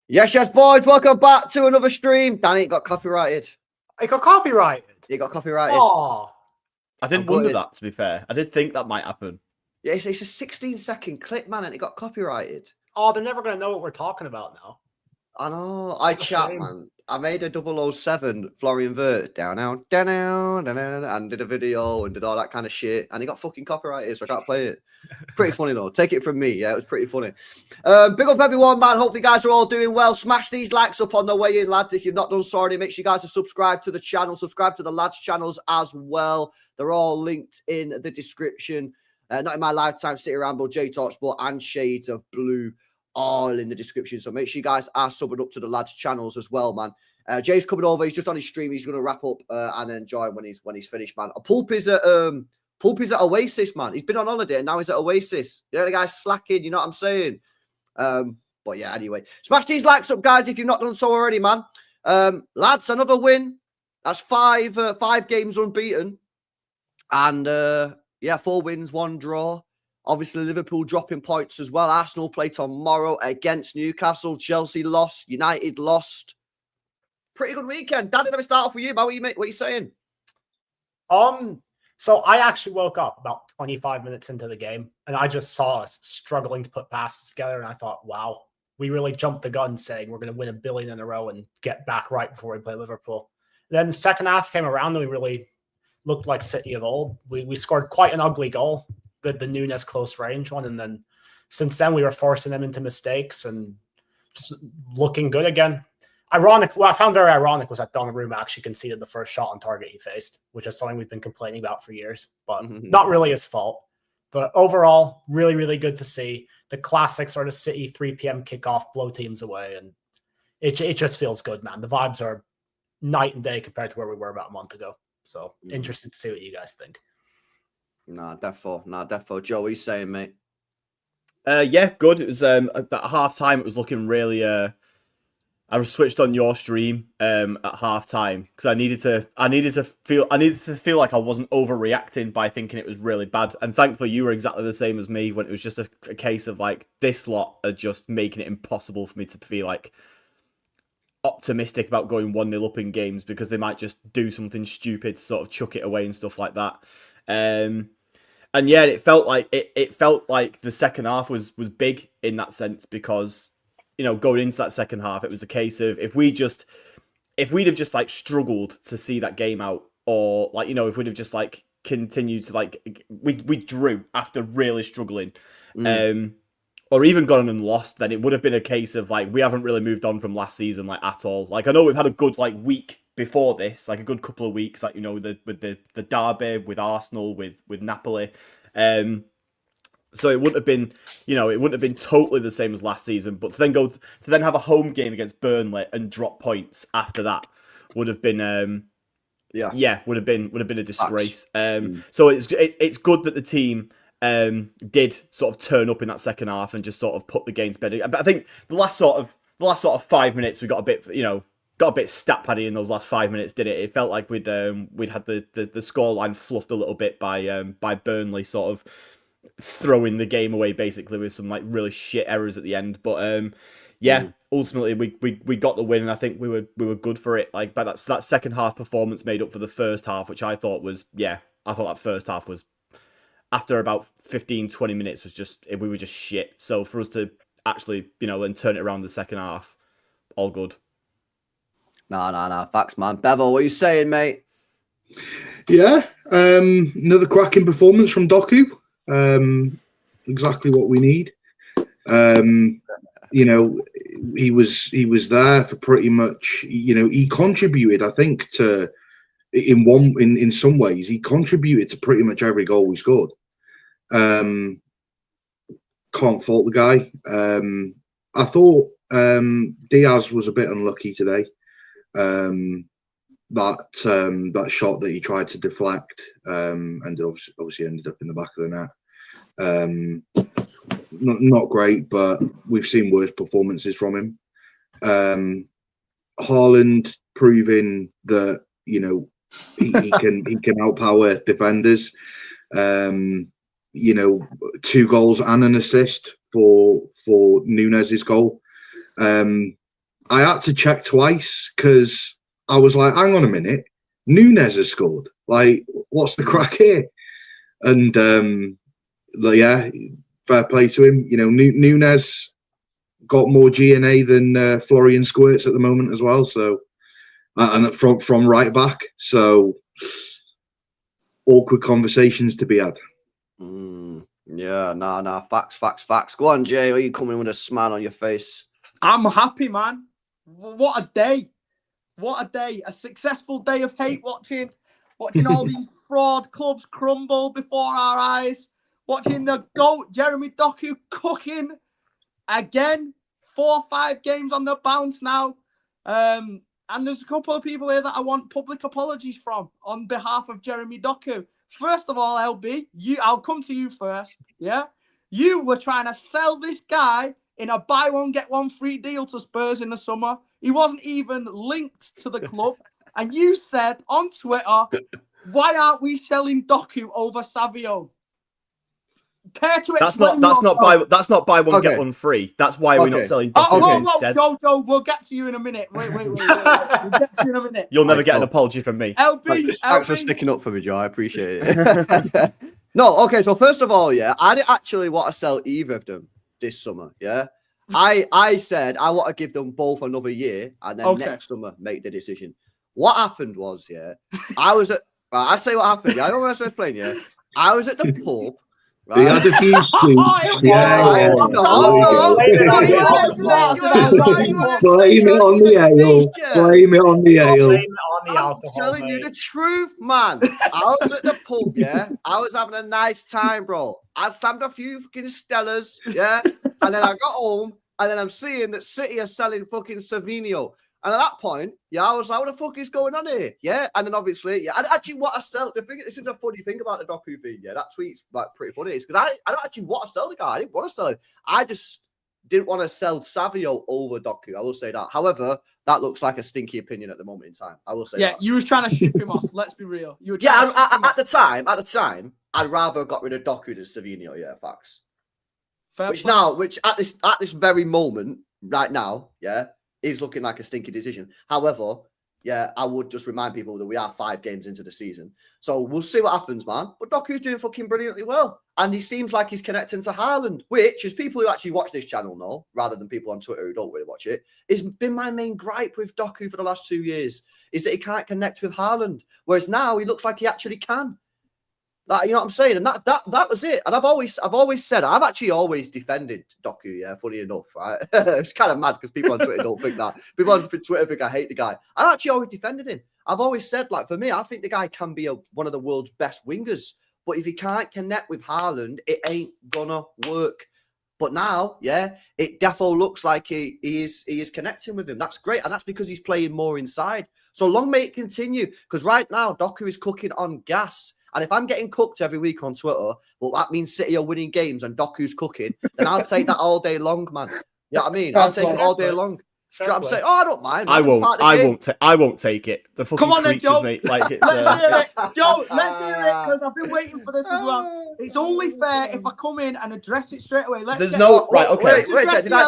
Yes, boys. Welcome back to another stream. Danny, it got copyrighted. It got copyrighted? It got copyrighted. Oh. I did wonder that, to be fair. I did think that might happen. Yeah, it's a 16-second clip, man, and it got copyrighted. Oh, they're never going to know what we're talking about now. I know. I chat, man. I made a 007 Florian Wirtz down, and did a video and did all that kind of shit, and it got fucking copyrighted, so I can't play it. Pretty funny, though. Take it from me. Yeah, it was pretty funny. Big up everyone, man. Hopefully you guys are all doing well. Smash these likes up on the way in, lads. If you've not done so already, make sure you guys are subscribed to the channel. Subscribe to the lads' channels as well. They're all linked in the description. Not in my lifetime, City Ramble, J Talksport, and Shades of Blue, all in the description. So make sure you guys are subbing up to the lads' channels as well, man. Jay's coming over. He's just on his stream. He's going to wrap up and enjoy when he's finished, man. Pulp is at Oasis, man. He's been on holiday and now he's at Oasis. You know, the guy's slacking. You know what I'm saying? But yeah, anyway, smash these likes up, guys, if you've not done so already, man. Lads, another win. That's five games unbeaten, and 4 wins, 1 draw. Obviously, Liverpool dropping points as well. Arsenal play tomorrow against Newcastle. Chelsea lost. United lost. Pretty good weekend. Danny, let me start off with you, man. What are you saying? So I actually woke up about 25 minutes into the game, and I just saw us struggling to put passes together, and I thought, wow, we really jumped the gun saying we're going to win 1 billion in a row and get back right before we play Liverpool. Then the second half came around, and we really looked like City of old. We scored quite an ugly goal, the Nunez close range one, and then since then we were forcing them into mistakes and just looking good again. Ironic, what I found very ironic was that Donnarumma actually conceded the first shot on target he faced, which is something we've been complaining about for years, but not really his fault. But overall, really, really good to see the classic sort of City 3 p.m. kickoff, blow teams away, and it just feels good, man. The vibes are night and day compared to where we were about a month ago. So interested to see what you guys think. Nah, defo. Joe, what are you saying, mate? Yeah, good. It was at half time. It was looking really. I was switched on your stream at half time because I needed to feel like I wasn't overreacting by thinking it was really bad. And thankfully, you were exactly the same as me when it was just a case of like this lot are just making it impossible for me to feel like optimistic about going 1-0 up in games because they might just do something stupid to sort of chuck it away and stuff like that. And yeah, it felt like the second half was big in that sense because, you know, going into that second half, it was a case of if we'd have just like struggled to see that game out, or like, you know, if we'd have just like continued to like we drew after really struggling, or even gone and lost, then it would have been a case of like we haven't really moved on from last season like at all. Like I know we've had a good like week before this, like a good couple of weeks, like, you know, with the derby with Arsenal, with Napoli. So it wouldn't have been totally the same as last season, but to then have a home game against Burnley and drop points after that would have been would have been a disgrace. So it's good that the team did sort of turn up in that second half and just sort of put the game to bed. But I think the last sort of 5 minutes we got a bit stat paddy in those last 5 minutes, did it? It felt like we'd had the scoreline fluffed a little bit by Burnley sort of throwing the game away basically with some like really shit errors at the end. But ultimately we got the win, and I think we were good for it. Like, but that second half performance made up for the first half, which I thought that first half was, after about 15-20 minutes, we were just shit. So for us to actually, you know, then turn it around the second half, all good. Nah, facts, man. Bevo, what are you saying, mate? Yeah, another cracking performance from Doku. Exactly what we need. You know, he was there for pretty much. You know, he contributed, I think, in some ways, he contributed to pretty much every goal we scored. Can't fault the guy. I thought Diaz was a bit unlucky today. That shot that he tried to deflect obviously ended up in the back of the net. Not great, but we've seen worse performances from him. Haaland proving that, you know, he can outpower defenders. You know, 2 goals and an assist for Nunez's goal. I had to check twice because I was like, hang on a minute, Nunez has scored. Like, what's the crack here? And yeah, fair play to him. You know, Nunez got more GNA than Florian Squirts at the moment as well. So, and from right back. So, awkward conversations to be had. Yeah, nah. Facts. Go on, Jay. Are you coming with a smile on your face? I'm happy, man. What a day. What a day. A successful day of hate watching all these fraud clubs crumble before our eyes. Watching the GOAT, Jeremy Doku, cooking again. 4 or 5 games on the bounce now. And there's a couple of people here that I want public apologies from on behalf of Jeremy Doku. First of all, LB, I'll come to you first. Yeah? You were trying to sell this guy in a buy one, get one free deal to Spurs in the summer. He wasn't even linked to the club. And you said on Twitter, why aren't we selling Doku over Savio? Care to that's not buy one, Okay. get one free. That's why we're not selling Doku whoa, instead. Joe, we'll get to you in a minute. Wait. We'll get to you in a minute. You'll never get an apology from me. Thanks for sticking up for me, Joe. I appreciate it. No, okay. So first of all, yeah, I didn't actually want to sell either of them this summer. Yeah, I said I want to give them both another year and then next summer make the decision. What happened was, yeah, I was at. I'll say what happened. Yeah, I always explain. Yeah, I was at the pub. Right. We had a few tweets. Blame it on the ale. Blame it on the ale. I'm telling you the truth, man. I was at the pub, yeah. I was having a nice time, bro. I slammed a few fucking Stellas, yeah. And then I got home, and then I'm seeing that City are selling fucking Savinho. And at that point, yeah, I was like, what the fuck is going on here? Yeah. And then obviously, yeah, I actually want to sell. This is a funny thing about the Doku thing. Yeah, that tweet's like pretty funny. Because I don't actually want to sell the guy. I didn't want to sell him. I just didn't want to sell Savio over Doku. I will say that. However, that looks like a stinky opinion at the moment in time. I will say that. Yeah, you was trying to ship him off. Let's be real. You were at the time, I'd rather have got rid of Doku than Savinho. Yeah, facts. Which at this very moment, right now, yeah, is looking like a stinky decision. However, yeah, I would just remind people that we are 5 games into the season. So we'll see what happens, man. But Doku's doing fucking brilliantly well. And he seems like he's connecting to Haaland, which, as people who actually watch this channel know, rather than people on Twitter who don't really watch it, has been my main gripe with Doku for the last 2 years, is that he can't connect with Haaland. Whereas now he looks like he actually can. Like, you know what I'm saying? And that was it. And I've always said, I've actually always defended Doku, yeah, funny enough, right? It's kind of mad because people on Twitter don't think that. People on Twitter think I hate the guy. I've actually always defended him. I've always said, like, for me, I think the guy can be one of the world's best wingers. But if he can't connect with Haaland, it ain't gonna work. But now, yeah, it defo looks like he is connecting with him. That's great. And that's because he's playing more inside. So long may it continue. Because right now, Doku is cooking on gas. And if I'm getting cooked every week on Twitter, well, that means City are winning games and Doku's cooking, then I'll take that all day long, man. You know what I mean? I'll take it all day long. You know what I'm saying? Oh, I don't mind. I won't take it. The fucking come on then, Joe. Mate, like it's, let's hear it. Joe, let's hear it, because I've been waiting for this as well. It's only fair if I come in and address it straight away. There's no right. Okay. Wait. Did I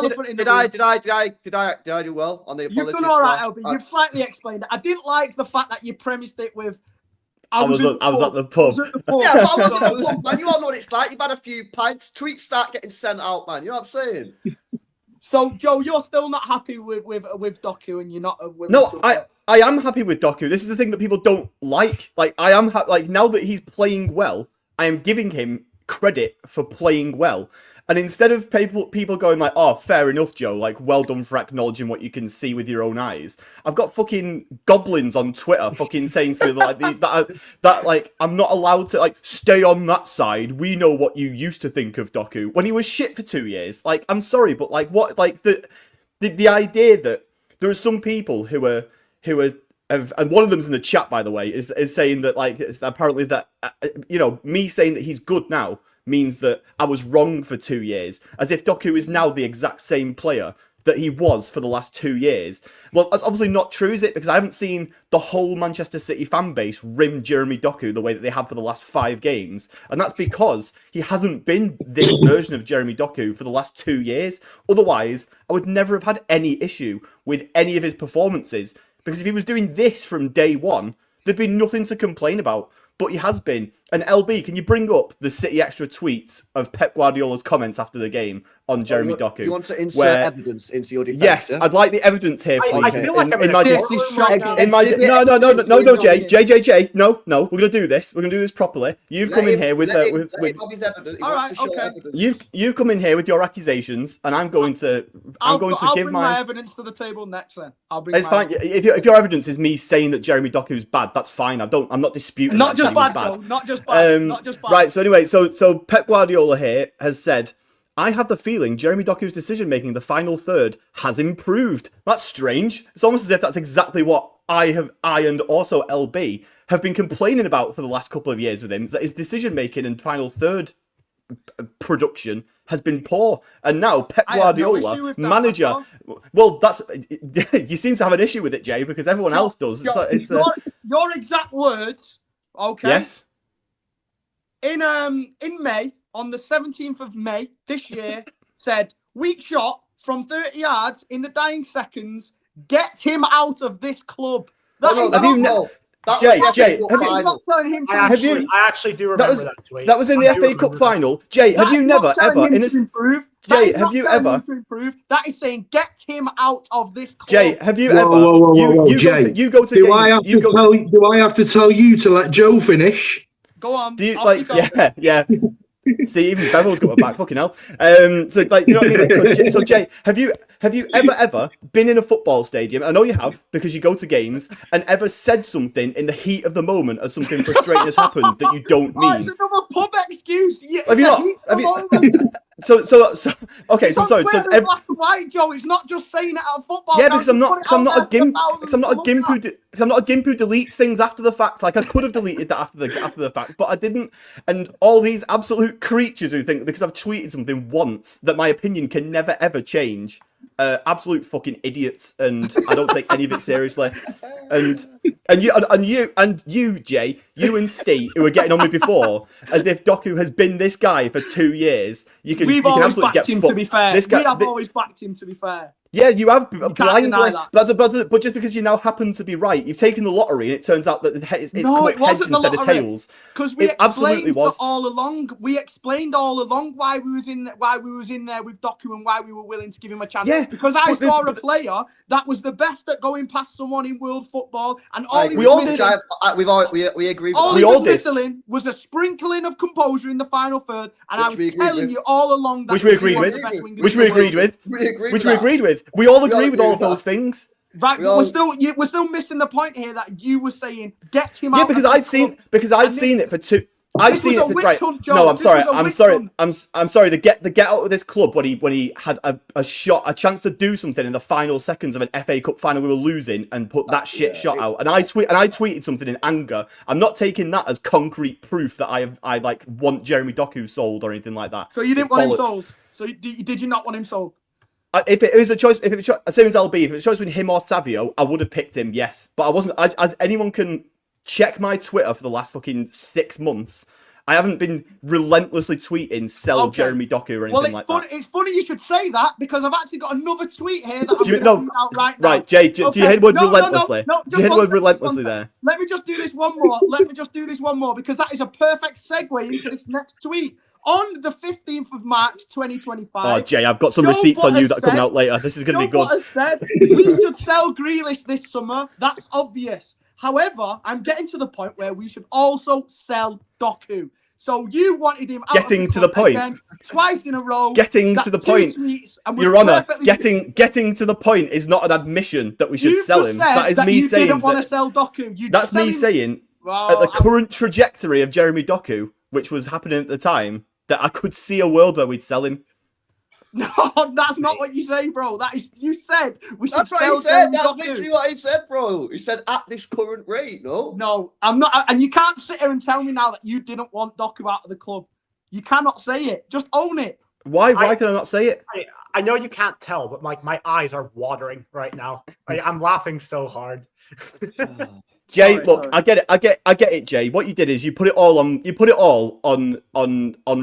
do well on the apologies? You've done all right, LB. You've slightly explained it. I didn't like the fact that you premised it with. I was at the pub. Yeah, but I was at the pub, man. You all know what it's like. You've had a few pints. Tweets start getting sent out, man. You know what I'm saying? So, Joe, you're still not happy with Doku, and you're not. No, I am happy with Doku. This is the thing that people don't like. Like, I am like now that he's playing well, I am giving him credit for playing well. And instead of people going like, oh, fair enough, Joe, like, well done for acknowledging what you can see with your own eyes, I've got fucking goblins on Twitter fucking saying to me like that like I'm not allowed to like stay on that side. We know what you used to think of Doku when he was shit for 2 years. Like, I'm sorry, but like what, like the idea that there are some people who are and one of them's in the chat, by the way, is saying that like it's apparently that you know, me saying that he's good now means that I was wrong for 2 years, as if Doku is now the exact same player that he was for the last 2 years. Well, that's obviously not true, is it? Because I haven't seen the whole Manchester City fan base rim Jeremy Doku the way that they have for the last 5 games. And that's because he hasn't been this version of Jeremy Doku for the last 2 years. Otherwise, I would never have had any issue with any of his performances. Because if he was doing this from day one, there'd be nothing to complain about. But he has been. And LB, can you bring up the City Extra tweets of Pep Guardiola's comments after the game on Jeremy Doku? You want to insert evidence into your defense? Yes, yeah? I'd like the evidence here, please. I feel like I'm my Jay. No, we're gonna do this. We're gonna do this properly. You've come in here with You've come in here with your accusations, and I'm going to I'll give bring my evidence to the table next. Then it's fine. If your evidence is me saying that Jeremy Doku's bad, that's fine. I'm not disputing. Not just bad, Joe. Not just bad. Not just bad. Right. So anyway, so Pep Guardiola here has said, I have the feeling Jeremy Doku's decision making in the final third has improved. That's strange. It's almost as if that's exactly what I and also LB have been complaining about for the last couple of years with him. Is that his decision making and final third production has been poor, and now Pep Guardiola, manager. Well, that's you seem to have an issue with it, Jay, because everyone else does. Your exact words, okay? Yes. In May, on the 17th of May this year, said weak shot from 30 yards in the dying seconds. Get him out of this club. Jay, I actually do remember that tweet. That was in the FA Cup final. Jay, have you never ever Jay, have you ever? That is saying get him out of this club. Jay, have you ever? Jay, you go to do games. Do I have to tell you to let Joe finish? Go on. Do you yeah. See, even Bevo's got my back. Fucking hell. So like, you know what I mean? So Jay, have you ever been in a football stadium? I know you have because you go to games, and ever said something in the heat of the moment as something frustrating has happened that you don't mean? It's another pub excuse. Have you not? So okay. So I'm sorry. So black and white, Joe. It's not just saying it at a football. Yeah, because I'm not a gimp who deletes things after the fact. Like I could have deleted that after the fact, but I didn't. And all these absolute creatures who think because I've tweeted something once that my opinion can never ever change. Absolute fucking idiots, and I don't take any of it seriously. And you, Jay, you and Steve, who were getting on me before, as if Doku has been this guy for 2 years. We've always backed him. To be fair, we have always backed him. To be fair. Yeah, you have blindly, but just because you now happen to be right, you've taken the lottery, and it turns out that it's come up heads instead of tails. Because we explained all along. We explained all along why we was in there with Doku and why we were willing to give him a chance. Yeah, because I saw a player that was the best at going past someone in world football, and we all did. We agree. All he was missing was a sprinkling of composure in the final third, and I was telling you all along that which we agreed with. We all agree with all of those things. Right, we're still missing the point here that you were saying get him out. Yeah, because I'd seen it for two. I'd seen it for right. No, I'm sorry. The get out of this club when he had a chance to do something in the final seconds of an FA Cup final we were losing and put that shot out. And I tweeted something in anger. I'm not taking that as concrete proof that I like want Jeremy Doku sold or anything like that. So you didn't want him sold. So did you not want him sold? If it was a choice, same as LB, if it was a choice between him or Savio, I would have picked him, yes. But I wasn't. As anyone can check my Twitter for the last fucking 6 months, I haven't been relentlessly tweeting sell Jeremy Doku or anything like that. It's funny you should say that because I've actually got another tweet here that I'm going to read out right now. Right, Jay, do you hear the word relentlessly? Do you hear the word relentlessly there? Let me just do this one more because that is a perfect segue into this next tweet. On the 15th of March, 2025. Oh, Jay, I've got some receipts on you that are coming out later. This is going to be good. Said, we should sell Grealish this summer. That's obvious. However, I'm getting to the point where we should also sell Doku. So you wanted him out getting to the point again, twice in a row. Getting to the point, Your Honour. Getting to the point is not an admission that we should sell him. That is me saying. You didn't want to sell Doku. That's me saying. At the current trajectory of Jeremy Doku, which was happening at the time, that I could see a world where we'd sell him. No, that's not what you say, bro. You said we should. That's what he said. That's literally what he said, bro. He said at this current rate. No, I'm not. And you can't sit here and tell me now that you didn't want Doku out of the club. You cannot say it. Just own it. Why can I not say it? I know you can't tell, but like my eyes are watering right now. I'm laughing so hard. Jay, Sorry, look, sorry. I get it, Jay. What you did is you put it all on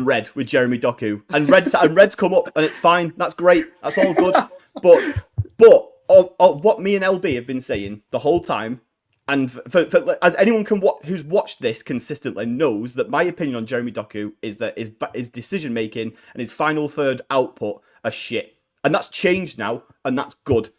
red with Jeremy Doku, and red's come up, and it's fine. That's great. That's all good. But what me and LB have been saying the whole time, and for as anyone who's watched this consistently knows that my opinion on Jeremy Doku is that his decision making and his final third output are shit, and that's changed now, and that's good,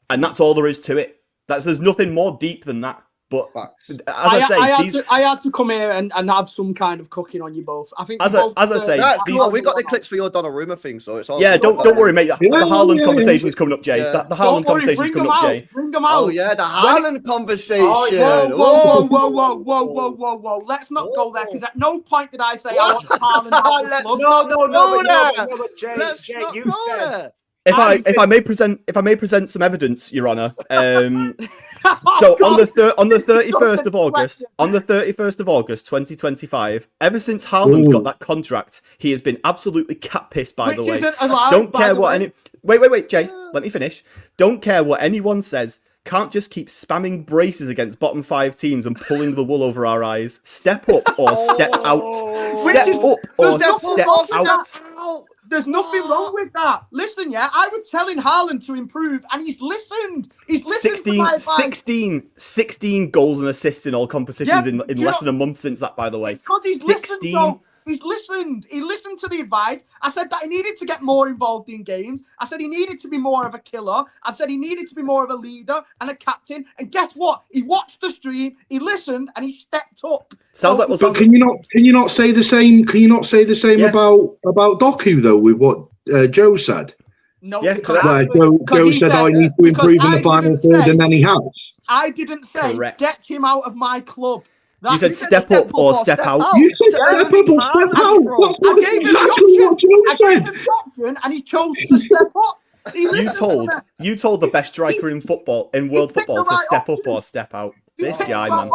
and that's all there is to it. There's nothing more deep than that. But Facts. as I had to come here and have some kind of cooking on you both. I think as I say, That's cool. We got the clips for your Donnarumma thing, so it's all. yeah, good. don't worry, mate. The Haaland yeah. conversation is coming up, Jay. Yeah. The Haaland conversation is coming up, Jay. Bring them out. Oh yeah, the Haaland conversation. Whoa. Let's not go there, because at no point did I say I want Haaland out of the club. No, but Jay, you said. If I may present some evidence, Your Honour. So on the 31st of August, 2025, ever since Haaland got that contract, he has been absolutely cat pissed. By the way, don't care what any. Wait, Jay. Let me finish. Don't care what anyone says. Can't just keep spamming braces against bottom 5 teams and pulling the wool over our eyes. Step up or step out. Step up or step out. There's nothing wrong with that. Listen, yeah, I was telling Haaland to improve, and he's listened. He's listened to my advice. 16 goals and assists in all competitions in less than a month since that, by the way. It's because he's 16. listened. He's listened. He listened to the advice. I said that he needed to get more involved in games. I said he needed to be more of a killer. I said he needed to be more of a leader and a captain. And guess what? He watched the stream, he listened, and he stepped up. But can you not say the same? Can you not say the same about Doku though? With what Joe said. No, Yeah, because Joe said I need to improve in the final third, and then he has. I didn't say get him out of my club. You said step up or step out. You said step up or step out. That's exactly what Joe said. I gave him the option, and he chose to step up. You told the best striker in football, in world football, to step up or step out. This guy, man.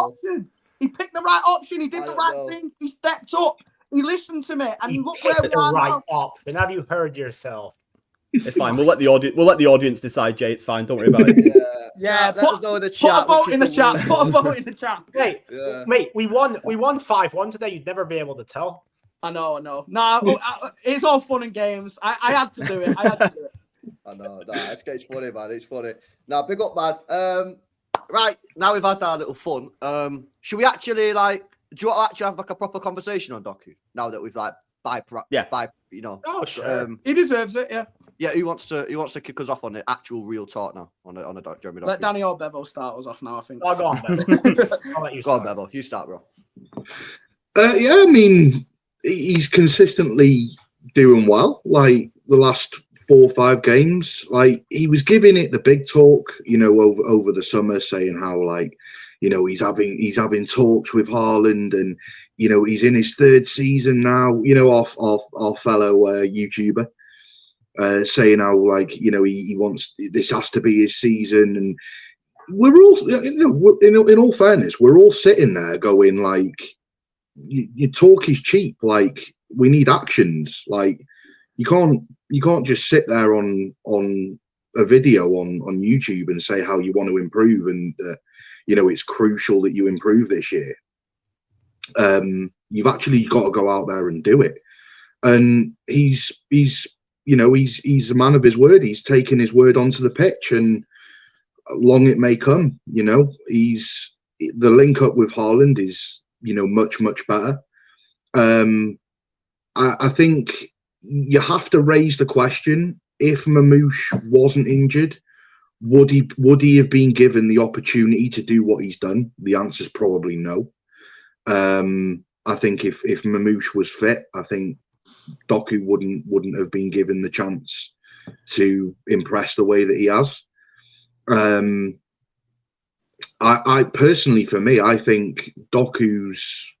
He picked the right option. He did the right thing. He stepped up. He listened to me, and look where we are now. Option. Have you heard yourself? It's fine. We'll let the audience decide, Jay. It's fine. Don't worry about it. Yeah. Let us know in the chat. Put a vote in the chat. Put a vote in the chat. Mate, we won 5-1 today. You'd never be able to tell. I know. No, it's all fun and games. I had to do it. I know. It's funny, man. It's funny. Now, big up, man. Right, now we've had our little fun. Should we actually, do you want to actually have, a proper conversation on Doku? Now that we've, Oh, sure. He deserves it, yeah. Yeah, who wants to kick us off on the actual real talk now? On a Jeremy Doku? Let Danny or Bevo start us off now, I think. Oh, go on, Bevo. I'll let you start. Go on, Bevo. You start, bro. Yeah, I mean, he's consistently doing well. Like, the last 4 or 5 games, he was giving it the big talk, over the summer, saying how, he's having talks with Haaland, and he's in his 3rd season now. Our fellow YouTuber saying how he wants, this has to be his season, and we're all in all fairness, we're all sitting there going your talk is cheap. We need actions. You can't just sit there on a video on YouTube and say how you want to improve, and it's crucial that you improve this year. You've actually got to go out there and do it. And he's a man of his word. He's taken his word onto the pitch, and long it may come. He's the link up with Haaland is much better. I think you have to raise the question: if Mamouche wasn't injured, would he have been given the opportunity to do what he's done? The answer is probably no. I think if Mamouche was fit, I think Doku wouldn't have been given the chance to impress the way that he has. I personally, for me, I think Doku's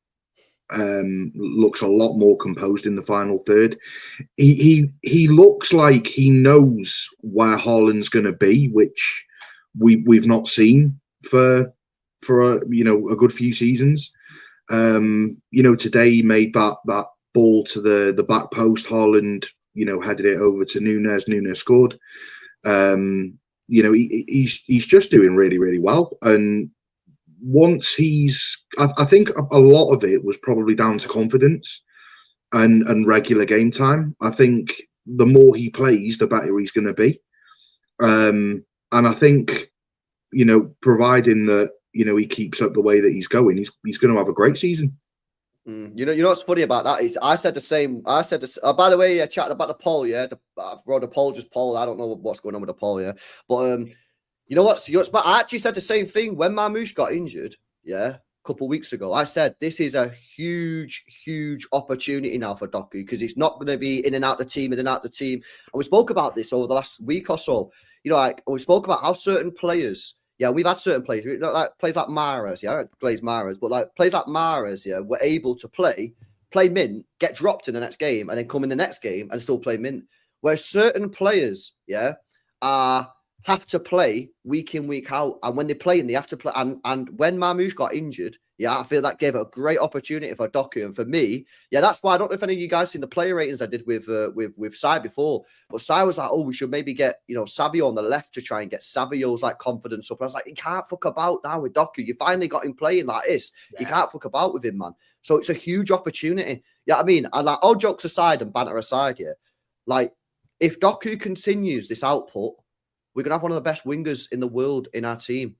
looks a lot more composed in the final third. He looks like he knows where Haaland's going to be, which we've not seen for a good few seasons. Today he made that ball to the back post. Haaland headed it over to Nunez. Nunez scored. He's just doing really, really well. And once I think a lot of it was probably down to confidence and regular game time. I think the more he plays, the better he's going to be. And I think, providing that, he keeps up the way that he's going, he's going to have a great season. You know what's funny about that is I said the same. I said this. By the way, chatting about the poll. Yeah, I wrote a poll, just poll. I don't know what's going on with the poll. Yeah, but you know what? But I actually said the same thing when Marmoush got injured. Yeah, a couple of weeks ago, I said this is a huge, huge opportunity now for Doku because it's not going to be in and out the team, And we spoke about this over the last week or so. We spoke about how certain players. Yeah, we've had certain players, like players like Mahrez, yeah, plays Mahrez, but like players like Mahrez, yeah, were able to play mint, get dropped in the next game, and then come in the next game and still play mint. Where certain players, yeah, have to play week in, week out, and when they play, and they have to play. And when Marmoush got injured, yeah, I feel that gave a great opportunity for Doku, and for me, yeah, that's why I don't know if any of you guys seen the player ratings I did with Sai before, but Sai was like, oh, we should maybe get Savio on the left to try and get Savio's like confidence up. And I was like, you can't fuck about now with Doku. You finally got him playing like this. Yeah. You can't fuck about with him, man. So it's a huge opportunity. Yeah, I mean, and like all jokes aside and banter aside, yeah, like if Doku continues this output, we're gonna have one of the best wingers in the world in our team.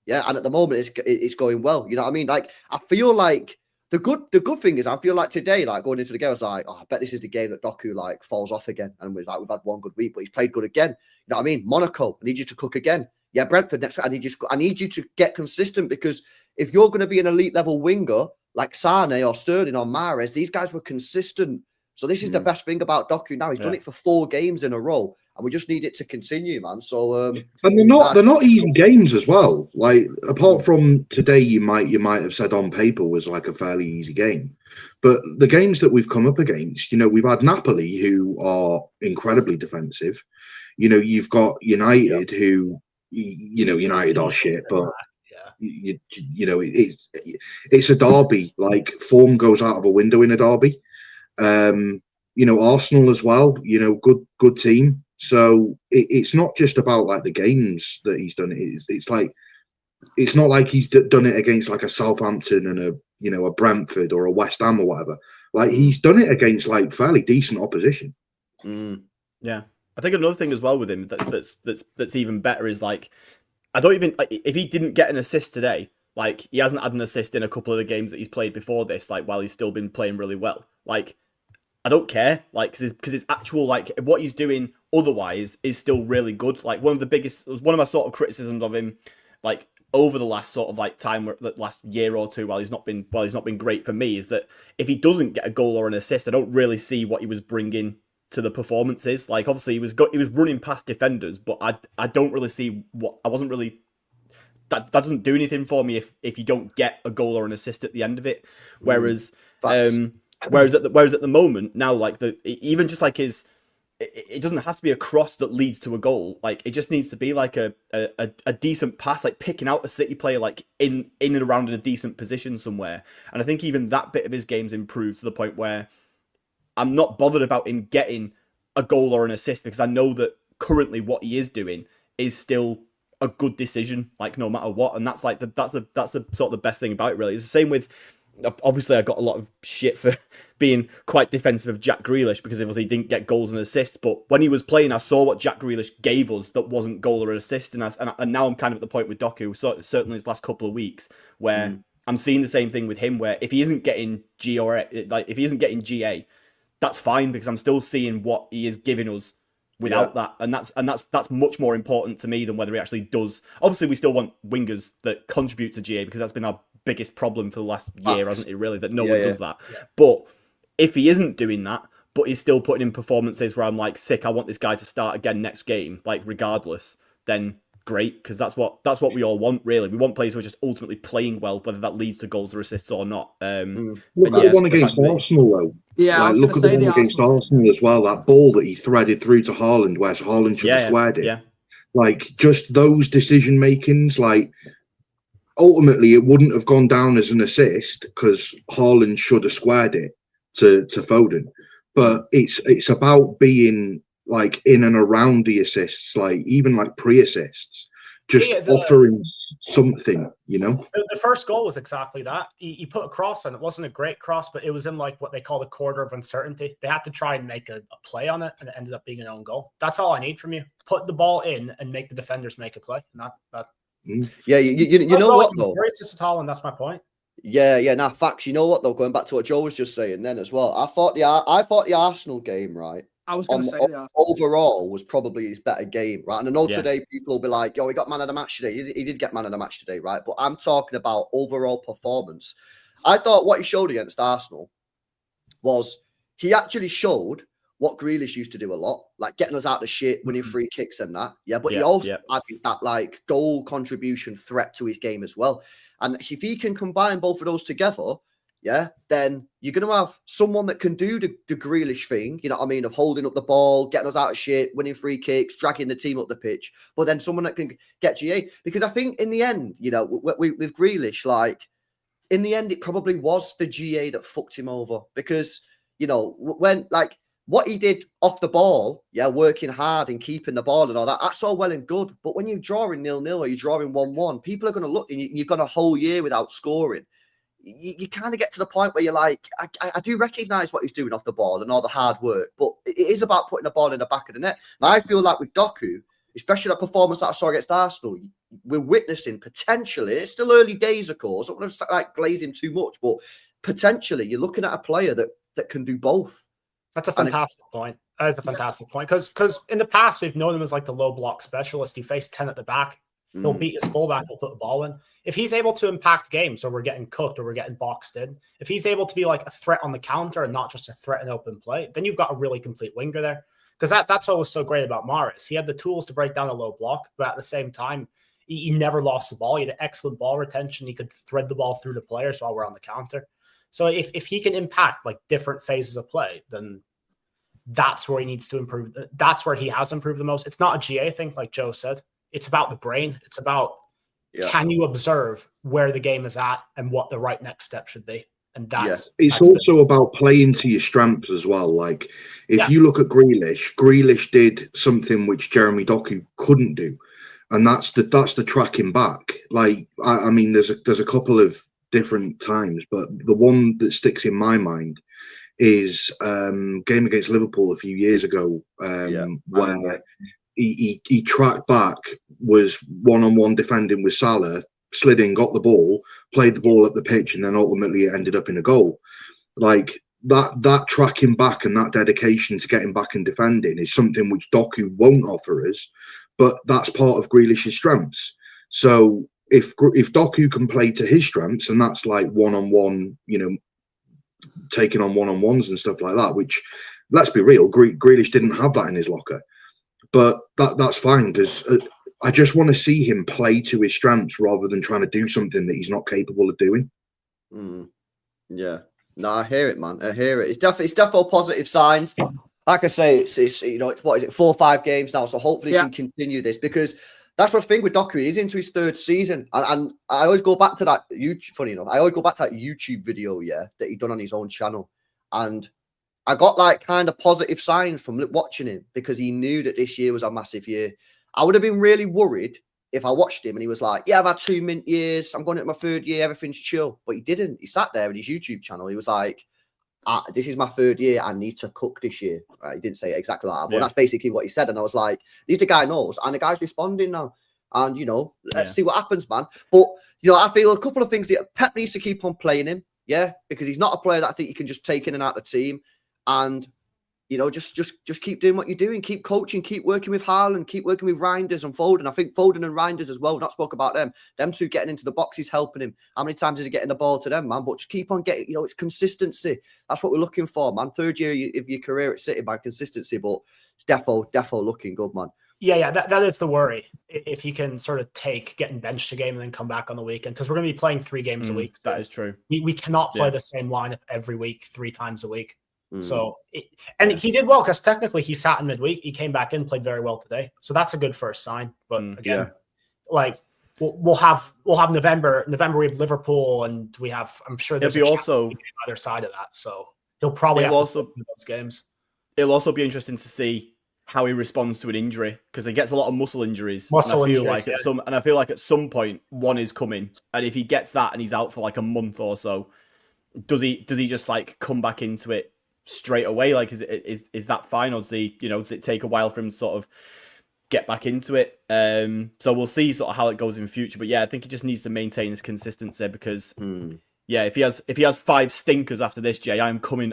Yeah, and at the moment it's going well. You know what I mean? Like I feel like the good thing is I feel like today, like going into the game, I was like, oh, I bet this is the game that Doku like falls off again. And we've had one good week, but he's played good again. You know what I mean? Monaco, I need you to cook again. Yeah, Brentford next week, I need you to get consistent because if you're going to be an elite level winger like Sane or Sterling or Mahrez, these guys were consistent. So this is the best thing about Doku now. He's done it for 4 games in a row, and we just need it to continue, man. So and they're not easy games as well. Like apart from today, you might have said on paper was like a fairly easy game, but the games that we've come up against, we've had Napoli who are incredibly defensive. You've got United who, United are shit, but it's a derby. Like form goes out of a window in a derby. Arsenal as well, good team. So it's not just about like the games that he's done. It's like, it's not like he's done it against like a Southampton and a Brentford or a West Ham or whatever. Like he's done it against like fairly decent opposition. Yeah. I think another thing as well with him that's even better is like, I don't even, like, if he didn't get an assist today, like he hasn't had an assist in a couple of the games that he's played before this, like while he's still been playing really well. Like, I don't care, like, because his actual, like, what he's doing otherwise is still really good. Like, one of my sort of criticisms of him, like, over the last sort of like time, the last year or two, while he's not been great for me, is that if he doesn't get a goal or an assist, I don't really see what he was bringing to the performances. Like, obviously, he was running past defenders, but I don't really see that doesn't do anything for me if you don't get a goal or an assist at the end of it. Whereas Whereas at the moment now, like even just like it doesn't have to be a cross that leads to a goal. Like it just needs to be like a decent pass, like picking out a City player like in and around in a decent position somewhere. And I think even that bit of his game's improved to the point where I'm not bothered about him getting a goal or an assist because I know that currently what he is doing is still a good decision, like no matter what. And that's the sort of the best thing about it, really. It's the same with. Obviously, I got a lot of shit for being quite defensive of Jack Grealish because obviously he didn't get goals and assists. But when he was playing, I saw what Jack Grealish gave us that wasn't goal or assist, and now I'm kind of at the point with Doku, so certainly his last couple of weeks, where I'm seeing the same thing with him. Where if he isn't getting if he isn't getting GA, that's fine because I'm still seeing what he is giving us without that, and that's much more important to me than whether he actually does. Obviously, we still want wingers that contribute to GA because that's been our biggest problem for the last year, hasn't it, really, that no one does that. Yeah. But if he isn't doing that, but he's still putting in performances where I'm like, sick, I want this guy to start again next game, like regardless, then great, because that's what we all want, really. We want players who are just ultimately playing well, whether that leads to goals or assists or not. Look at the one against Arsenal, though. Yeah, like, look at the one against Arsenal as well. That ball that he threaded through to Haaland, where Haaland should have squared it. Yeah. Like, just those decision makings, like, ultimately, it wouldn't have gone down as an assist because Haaland should have squared it to Foden. but it's about being like in and around the assists, like even like pre-assists, just offering something, you know. The first goal was exactly that. He put a cross and it wasn't a great cross, but it was in like what they call the quarter of uncertainty. They had to try and make a play on it, and it ended up being an own goal. That's all I need from you. Put the ball in and make the defenders make a play. And that. Yeah, you know what though? It's just Haaland. That's my point. Yeah. Nah, facts. You know what though? Going back to what Joe was just saying then as well. I thought the Arsenal game, right? I was going to say that. Overall was probably his better game, right? And I know today people will be like, yo, he got man of the match today. He did get man of the match today, right? But I'm talking about overall performance. I thought what he showed against Arsenal was he actually showed what Grealish used to do a lot, like getting us out of shit, winning free kicks and that. Yeah, but he also had that like goal contribution threat to his game as well. And if he can combine both of those together, then you're going to have someone that can do the Grealish thing, you know what I mean, of holding up the ball, getting us out of shit, winning free kicks, dragging the team up the pitch, but then someone that can get GA. Because I think in the end, you know, with Grealish, like, in the end, it probably was the GA that fucked him over. Because, you know, when, like, what he did off the ball, working hard and keeping the ball and all that, that's all well and good. But when you're drawing 0-0 or you're drawing 1-1, people are going to look and you've gone a whole year without scoring. You kind of get to the point where you're like, I do recognise what he's doing off the ball and all the hard work, but it is about putting the ball in the back of the net. And I feel like with Doku, especially that performance that I saw against Arsenal, we're witnessing potentially, it's still early days, of course, I don't want to start like glazing too much, but potentially you're looking at a player that can do both. That's a fantastic point. That is a fantastic point. Because in the past, we've known him as like the low block specialist. He faced 10 at the back. He'll beat his fullback. He'll put the ball in. If he's able to impact games, or we're getting cooked, or we're getting boxed in, if he's able to be like a threat on the counter and not just a threat in open play, then you've got a really complete winger there. Because that's what was so great about Mahrez. He had the tools to break down a low block, but at the same time, he never lost the ball. He had excellent ball retention. He could thread the ball through the players while we're on the counter. So if he can impact like different phases of play, then that's where he needs to improve. That's where he has improved the most. It's not a GA thing, like Joe said. It's about the brain. It's about can you observe where the game is at and what the right next step should be. And that's it's also about playing to your strengths as well. Like if you look at Grealish did something which Jeremy Doku couldn't do, and that's the tracking back. Like I mean, there's a couple of different times, but the one that sticks in my mind is game against Liverpool a few years ago, where he tracked back, was one-on-one defending with Salah, slid in, got the ball, played the ball up the pitch, and then ultimately it ended up in a goal. Like that tracking back and that dedication to getting back and defending is something which Doku won't offer us, but that's part of Grealish's strengths. So if Doku can play to his strengths, and that's like one-on-one, you know, taking on one-on-ones and stuff like that, which, let's be real, Grealish didn't have that in his locker. But that's fine, because I just want to see him play to his strengths rather than trying to do something that he's not capable of doing. Yeah. No, I hear it, man. I hear it. It's definitely positive signs. Like I say, it's you know, it's what is it, 4 or 5 games now, so hopefully he can continue this, because that's what I think with Doku. He's into his 3rd season, and I always go back to that funny enough, I always go back to that YouTube video, that he done on his own channel, and I got like kind of positive signs from watching him, because he knew that this year was a massive year. I would have been really worried if I watched him and he was like, I've had 2 mint years, I'm going into my 3rd year, everything's chill. But he didn't. He sat there in his YouTube channel. He was like, this is my 3rd year. I need to cook this year. Right? He didn't say it exactly like that, but that's basically what he said. And I was like, the guy knows, and the guy's responding now. And, you know, let's see what happens, man. But, you know, I feel a couple of things that Pep needs to keep on playing him. Because he's not a player that I think you can just take in and out of the team. And, you know, just keep doing what you're doing. Keep coaching, keep working with Haaland, keep working with Reinders and Foden. I think Foden and Reinders as well, we've not spoke about them. Them two getting into the box is helping him. How many times is he getting the ball to them, man? But just keep on getting, you know, it's consistency. That's what we're looking for, man. 3rd year of your career at City, by consistency. But it's defo looking good, man. Yeah, that is the worry. If you can sort of take getting benched a game and then come back on the weekend, because we're going to be playing 3 games a week. So that is true. We cannot play the same lineup every week, 3 times a week. So, he did well, because technically he sat in midweek. He came back in, played very well today. So that's a good first sign. But again, like we'll have November. We have Liverpool, and we have, I'm sure there's also on either side of that. So He'll probably It'll have to also- sit through those games. It'll also be interesting to see how he responds to an injury because he gets a lot of muscle injuries. Muscle and I feel injuries, like at some point one is coming, and if he gets that and he's out for like a month or so, does he just like come back into it straight away? Like, is that fine, or does it take a while for him to sort of get back into it? So we'll see sort of how it goes in future. But yeah, I think he just needs to maintain his consistency because. Yeah, if he has 5 stinkers after this, Jay, I'm coming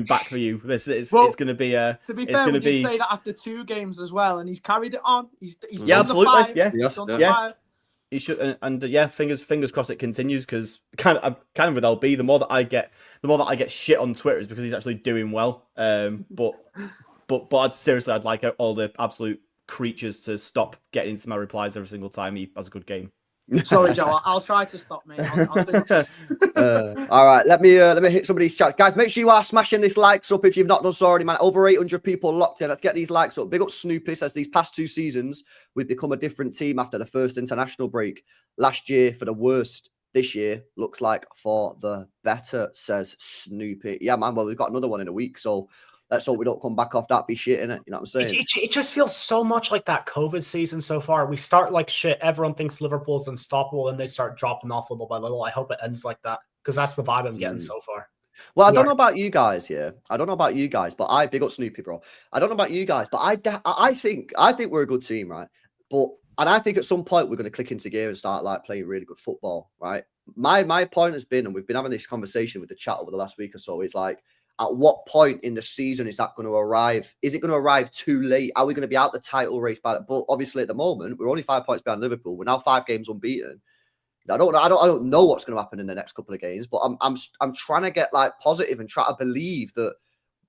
back for you. It's going to be To be fair, we did say that after 2 games as well, and he's carried it on. He's yeah, done the absolutely, 5. yeah, He's done the yeah. 5. He should, and yeah, fingers crossed it continues because kind of with LB, the more that I get shit on Twitter is because he's actually doing well. But I'd like all the absolute creatures to stop getting into my replies every single time he has a good game. Sorry, Joe. I'll try to stop, mate. I'll do All right, let me hit some of these chats, guys. Make sure you are smashing this likes up if you've not done so already, man. Over 800 people locked in. Let's get these likes up. Big up Snoopy says these past 2 seasons we've become a different team after the first international break. Last year for the worst. This year looks like for the better, says Snoopy. Yeah, man. Well, we've got another one in a week, so let's hope we don't come back off that be shit, innit? You know what I'm saying? It just feels so much like that COVID season so far. We start like shit. Everyone thinks Liverpool's unstoppable, and they start dropping off little by little. I hope it ends like that because that's the vibe I'm getting so far. Well, I don't know about you guys, yeah. I don't know about you guys, but I big up Snoopy, bro. I don't know about you guys, but I think we're a good team, right? And I think at some point we're going to click into gear and start like playing really good football, right? My point has been, and we've been having this conversation with the chat over the last week or so, is like, at what point in the season is that going to arrive? Is it going to arrive too late? Are we going to be out the title race by that? But obviously, at the moment, we're only 5 points behind Liverpool. We're now 5 games unbeaten. I don't know what's going to happen in the next couple of games, but I'm trying to get like positive and try to believe that,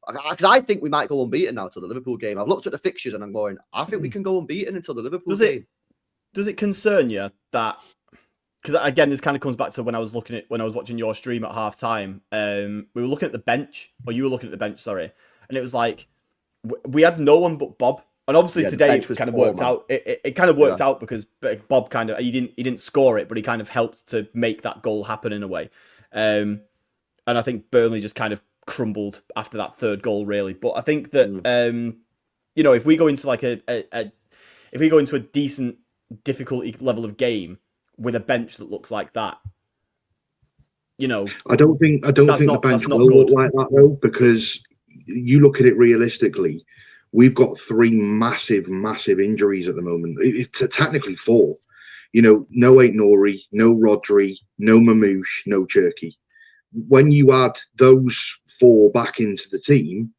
because I think we might go unbeaten now till the Liverpool game. I've looked at the fixtures and I'm going, I think we can go unbeaten until the Liverpool game. Does it concern you that? Because again, this kind of comes back to when I was watching your stream at half time. We were looking at the bench, or you were looking at the bench, sorry, and it was like we had no one but Bob. And obviously today it kind of worked out. It kind of worked out because Bob kind of he didn't score it, but he kind of helped to make that goal happen in a way. And I think Burnley just kind of crumbled after that 3rd goal, really. But I think that if we go into like if we go into a decent difficulty level of game with a bench that looks like that, I don't think the bench will look like that though, because you look at it realistically. We've got 3 massive injuries at the moment. It's technically 4. No Aït-Nouri, no Rodri, no Mamouche, no Cherki. When you add those 4 back into the team,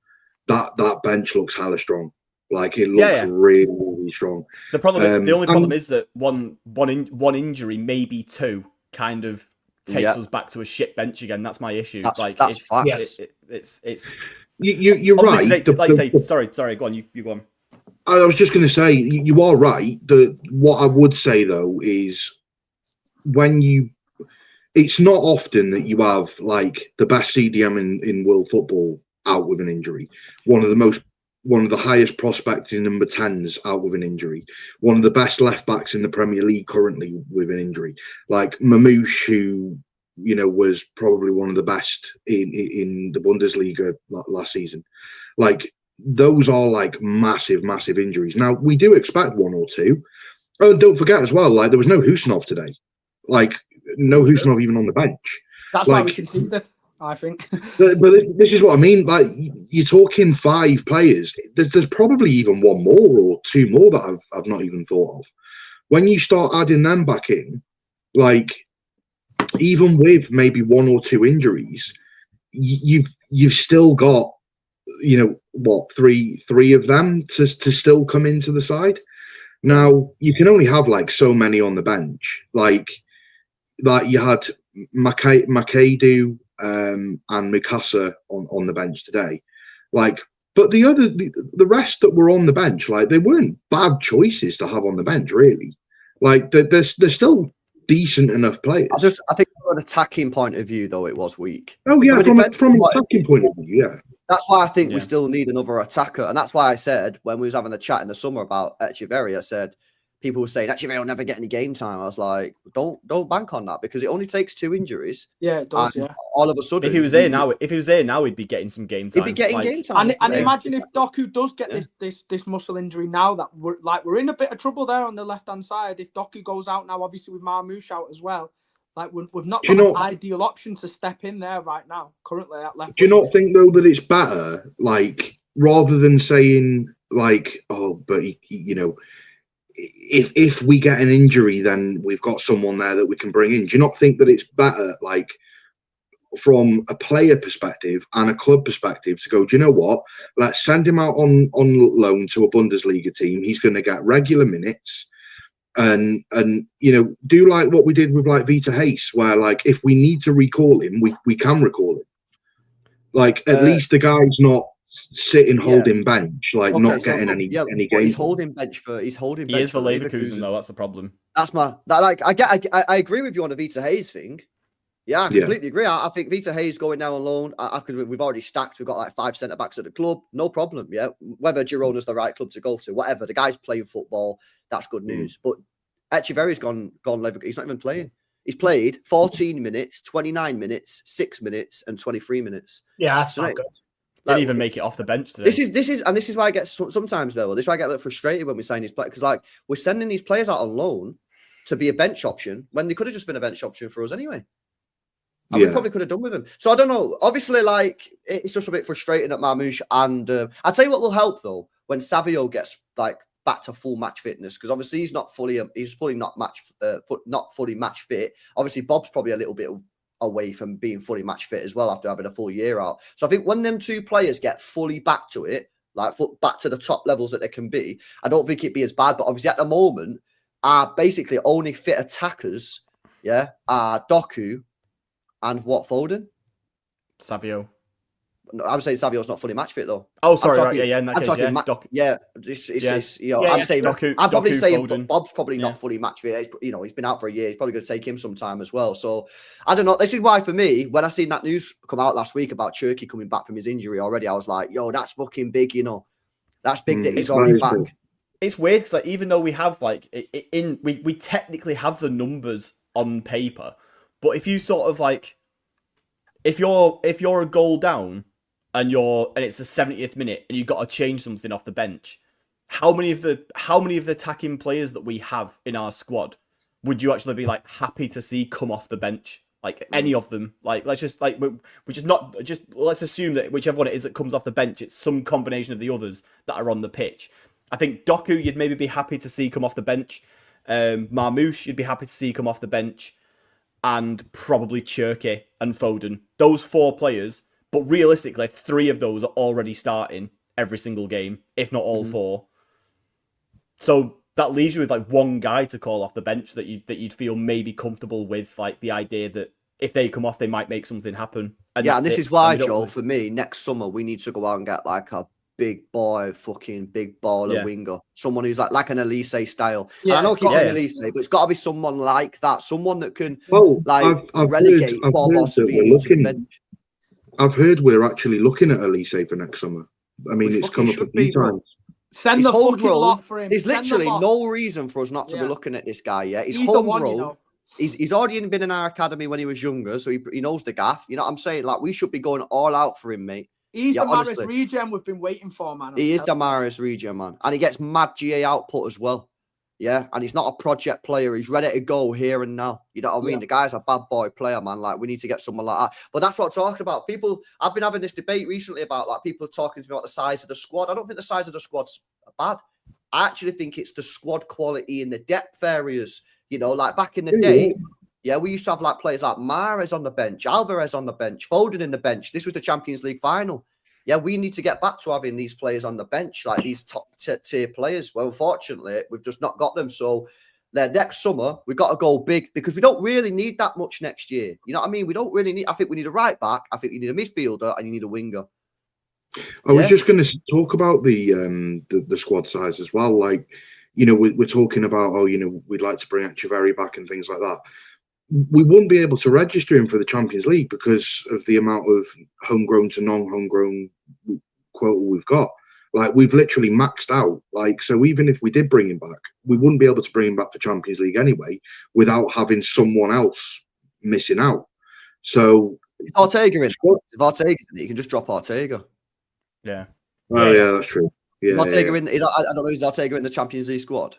that bench looks hella strong. Like it looks really strong. The only problem is that one injury, maybe 2, kind of takes us back to a shit bench again. That's my issue. That's facts. It's You're right. Sorry. Go on. You go on. I was just going to say you are right. What I would say though is it's not often that you have like the best CDM in world football out with an injury. One of the highest prospects in number 10s out with an injury. One of the best left backs in the Premier League currently with an injury. Like Mamouche, who was probably one of the best in the Bundesliga last season. Like those are like massive injuries. Now we do expect 1 or 2. Oh, and don't forget as well, like there was no Husanov today. Like no Husanov even on the bench. That's why we conceded, I think. but this is what I mean. Like you're talking 5 players. There's probably even 1 more or 2 more that I've not even thought of. When you start adding them back in, like even with maybe 1 or 2 injuries, you've still got three of them to still come into the side. Now you can only have like so many on the bench. Like you had Makadu and Mikasa on the bench today. Like, but the rest that were on the bench, like they weren't bad choices to have on the bench, really. Like they're still decent enough players. I think from an attacking point of view, though, it was weak. Oh yeah, from an attacking point of view, yeah. That's why I think we still need another attacker, and that's why I said when we was having the chat in the summer about Echeverri, I said people were saying actually they'll never get any game time. I was like, don't bank on that because it only takes 2 injuries. Yeah, it does. And Yeah. all of a sudden, If he was here now, he'd be getting some game time. he'd be getting game time. And imagine if Doku does get Yeah. this muscle injury now, that we're in a bit of trouble there on the left hand side. If Doku goes out now, obviously with Marmoush out as well, like we've not got an ideal option to step in there right now. Currently at left. Do you not think though that it's better, like rather than saying like, oh, but you know, if we get an injury, then we've got someone there that we can bring in. Do you not think that it's better, like from a player perspective and a club perspective, to go, do you know what? Let's send him out on loan to a Bundesliga team. He's going to get regular minutes. And you know, do like what we did with like Vita Hayes, where like if we need to recall him, we can recall him. Like at least the guy's not sitting holding bench, like not getting any games. He's holding bench for He is for Leverkusen though. That's the problem. That's I agree with you on the Vita Hayes thing. Yeah, I completely agree. I think Vita Hayes going down on loan because we've already stacked. We've got like 5 centre backs at the club. No problem. Yeah, whether Girona's the right club to go to, whatever. The guy's playing football. That's good news. But Echeverry's gone Leverkusen. He's not even playing. He's played 14 minutes, 29 minutes, 6 minutes, and 23 minutes. Yeah, that's not good. Didn't even make it off the bench today. This is why I get sometimes though. This is why I get a bit frustrated when we sign these players because like we're sending these players out on loan to be a bench option when they could have just been a bench option for us anyway. And we probably could have done with him. So I don't know. Obviously, like it's just a bit frustrating at Marmoush. And I'll tell you what will help though when Savio gets like back to full match fitness because obviously he's not fully not fully match fit. Obviously, Bob's probably a little bit away from being fully match fit as well after having a full year out. So I think when them two players get fully back to it, like back to the top levels that they can be, I don't think it'd be as bad. But obviously at the moment, our basically only fit attackers, are Doku and what Foden? Savio. No, I'm saying Savio's not fully match fit though. Oh, sorry, In that case, I'm saying Doku, I'm probably saying Foden. Bob's probably not fully match fit. You know, he's been out for a year. He's probably going to take him some time as well. So I don't know. This is why for me, when I seen that news come out last week about Cherky coming back from his injury already, I was like, yo, that's fucking big. You know, that's big that he's already back. It's weird because like even though we have like we technically have the numbers on paper, but if you sort of like if you're a goal down. And it's the 70th minute, and you've got to change something off the bench. How many of the attacking players that we have in our squad would you actually be like happy to see come off the bench? Like any of them? Like let's just like let's assume that whichever one it is that comes off the bench, it's some combination of the others that are on the pitch. I think Doku, you'd maybe be happy to see come off the bench. Marmoush, you'd be happy to see come off the bench, and probably Cherky and Foden. Those 4 players. But realistically, 3 of those are already starting every single game, if not all 4. So that leaves you with like 1 guy to call off the bench that you'd feel maybe comfortable with, like the idea that if they come off, they might make something happen. And this is why, Joe, for me, next summer we need to go out and get like a big boy, fucking big baller winger, someone who's like an Elise style. Yeah, and I know keep saying Elise, but it's got to be someone like that, someone that can relegate Borbos to the bench. I've heard we're actually looking at Elise for next summer. I mean, it's come up a few times. Send the fucking lot for him. There's literally no reason for us not to be looking at this guy. Yeah, he's homegrown. You know. He's already been in our academy when he was younger, so he knows the gaff. You know what I'm saying? Like we should be going all out for him, mate. He's the Maris regen we've been waiting for, man. He is the Maris regen, man, and he gets mad GA output as well. Yeah, and he's not a project player. He's ready to go here and now. You know what I mean? The guy's a bad boy player, man. Like, we need to get someone like that. But that's what I'm talking about. People, I've been having this debate recently about, like, people talking to me about the size of the squad. I don't think the size of the squad's bad. I actually think it's the squad quality in the depth areas. You know, like, back in the day, we used to have, like, players like Mahrez on the bench, Alvarez on the bench, Foden in the bench. This was the Champions League final. Yeah, we need to get back to having these players on the bench, like these top tier players. Well, unfortunately, we've just not got them. So next summer, we've got to go big because we don't really need that much next year. You know what I mean? We don't really need, I think we need a right back. I think we need a midfielder and you need a winger. I was just going to talk about the squad size as well. Like, you know, we're talking about, we'd like to bring Echeverry back and things like that. We wouldn't be able to register him for the Champions League because of the amount of homegrown to non-homegrown quota we've got. Like, we've literally maxed out. Like, so even if we did bring him back, we wouldn't be able to bring him back for Champions League anyway without having someone else missing out. So If Ortega in, if Ortega's in it, you can just drop Ortega. Yeah. Oh yeah, that's true. Yeah, Ortega in. I don't know. Is Ortega in the Champions League squad?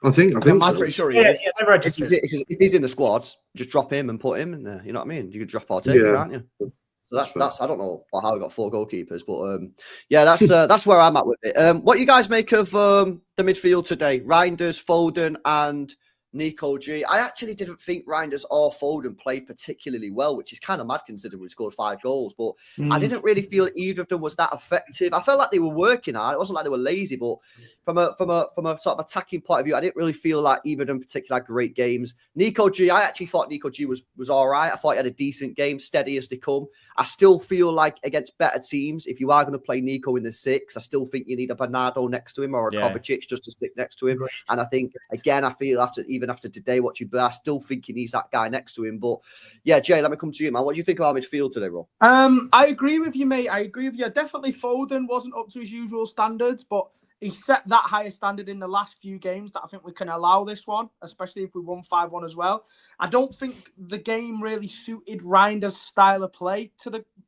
I think I'm so. pretty sure he Yeah, is. yeah, they're registered. If he's in the squads, just drop him and put him in there. You know what I mean? You could drop Ortega, Yeah. can't you? So that's I don't know how we got 4 goalkeepers, but yeah, that's where I'm at with it. What you guys make of the midfield today? Reinders, Foden, and Nico G. I actually didn't think Reinders or Foden played particularly well, which is kind of mad considering we scored 5 goals. But I didn't really feel either of them was that effective. I felt like they were working hard. It wasn't like they were lazy, but from a sort of attacking point of view, I didn't really feel like either of them particularly had great games. Nico G, I actually thought Nico G was all right. I thought he had a decent game, steady as they come. I still feel like against better teams, if you are going to play Nico in the 6, I still think you need a Bernardo next to him or a Kovacic just to stick next to him. Right. And I think, again, I feel even after today, I still think he needs that guy next to him. But yeah, Jay, let me come to you, man. What do you think of our midfield today, bro? I agree with you, mate. I agree with you. Definitely Foden wasn't up to his usual standards, but he set that higher standard in the last few games that I think we can allow this one, especially if we won 5-1 as well. I don't think the game really suited Reinders' style of play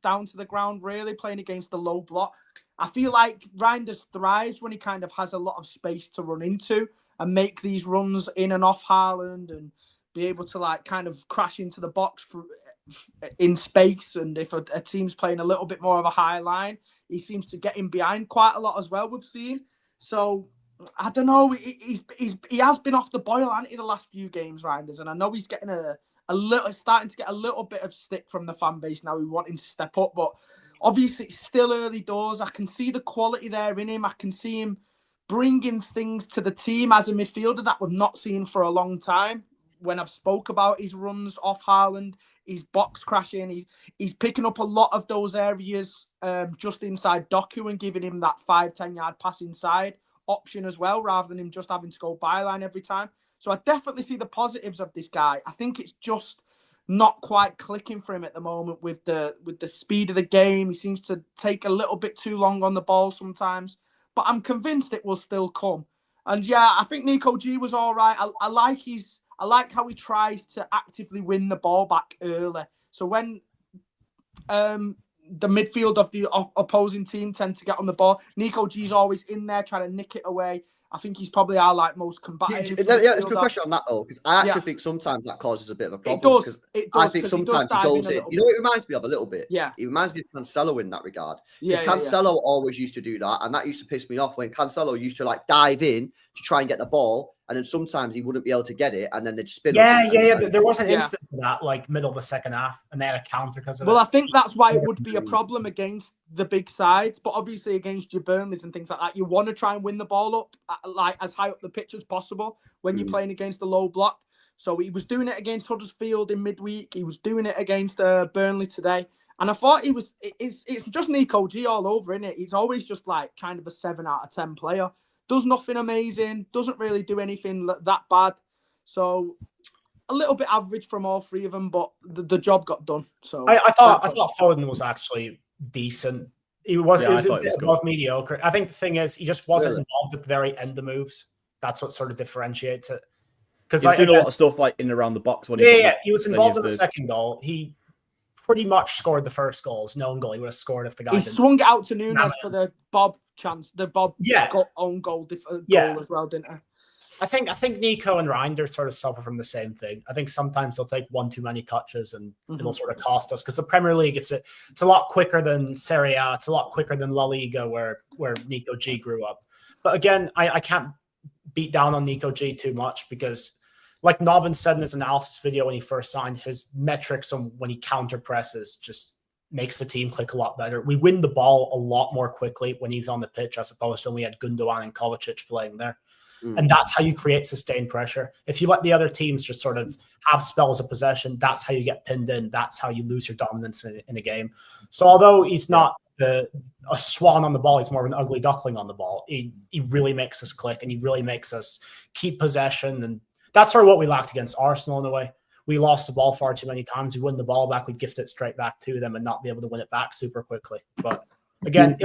down to the ground, really, playing against the low block. I feel like Reinders thrives when he kind of has a lot of space to run into and make these runs in and off Haaland and be able to like kind of crash into the box in space. And if a team's playing a little bit more of a high line, he seems to get in behind quite a lot as well, we've seen. So I don't know. He has been off the boil, hasn't he, the last few games, Reinders? And I know he's getting starting to get a little bit of stick from the fan base now. We want him to step up, but obviously it's still early doors. I can see the quality there in him. I can see him bringing things to the team as a midfielder that we've not seen for a long time. When I've spoke about his runs off Haaland, his box crashing, he's picking up a lot of those areas just inside Doku and giving him that 5-10 yard pass inside option as well, rather than him just having to go byline every time. So I definitely see the positives of this guy. I think it's just not quite clicking for him at the moment with the speed of the game. He seems to take a little bit too long on the ball sometimes, but I'm convinced it will still come. And yeah, I think Nico G was all right. I like how he tries to actively win the ball back early. So when the midfield of the opposing team tend to get on the ball, Nico G's always in there trying to nick it away. I think he's probably our most combative. Yeah, it's a good question on that though, because I actually think sometimes that causes a bit of a problem. It does. I think sometimes he goes in. You know what it reminds me of a little bit? Yeah. It reminds me of Cancelo in that regard. Yeah. Cancelo always used to do that, and that used to piss me off when Cancelo used to like dive in to try and get the ball, and then sometimes he wouldn't be able to get it, and then they'd spin. Yeah. There was an instance of that, like middle of the second half, and they had a counter because of it. Well, I think that's why it would be a problem against the big sides, but obviously against your Burnleys and things like that, you want to try and win the ball up like as high up the pitch as possible when you're playing against the low block. So he was doing it against Huddersfield in midweek. He was doing it against Burnley today. And I thought it's just Nico G all over, isn't it? He's always just like kind of a 7 out of 10 player. Does nothing amazing, doesn't really do anything that bad. So a little bit average from all three of them, but the job got done. So I thought Foden was actually decent. He was a bit above mediocre. I think the thing is, he just wasn't involved at the very end of moves. That's what sort of differentiates it. Because he was doing a lot of stuff like in and around the box. When he was involved in the second goal. He pretty much scored the first goal. It's no own goal. He would have scored if the guy. He swung it out to Nunez for the Bob chance, the Bob own goal as well, didn't he? I think Nico and Reinders sort of suffer from the same thing. I think sometimes they'll take one too many touches and it'll sort of cost us, because the Premier League it's a lot quicker than Serie A. It's a lot quicker than La Liga where Nico G grew up. But again, I can't beat down on Nico G too much, because like Nobbin said in his analysis video when he first signed, his metrics on when he counter presses just makes the team click a lot better. We win the ball a lot more quickly when he's on the pitch, as opposed to when we had Gundogan and Kovacic playing there. And that's how you create sustained pressure. If you let the other teams just sort of have spells of possession, that's how you get pinned in. That's how you lose your dominance in a game. So although he's not a swan on the ball, he's more of an ugly duckling on the ball. He really makes us click, and he really makes us keep possession. And that's sort of what we lacked against Arsenal in a way. We lost the ball far too many times. We win the ball back, we'd gift it straight back to them and not be able to win it back super quickly. But again,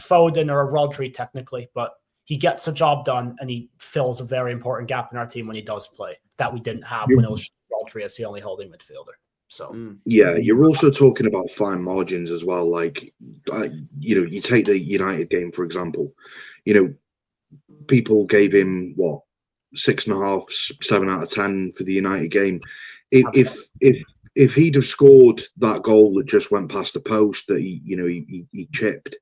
Foden or a Rodri technically, but he gets the job done and he fills a very important gap in our team when he does play that we didn't have when it was Rodri as the only holding midfielder. So yeah, you're also talking about fine margins as well. Like, you take the United game for example. People gave him what 6.5, 7 out of 10 for the United game. If he'd have scored that goal that just went past the post that he chipped,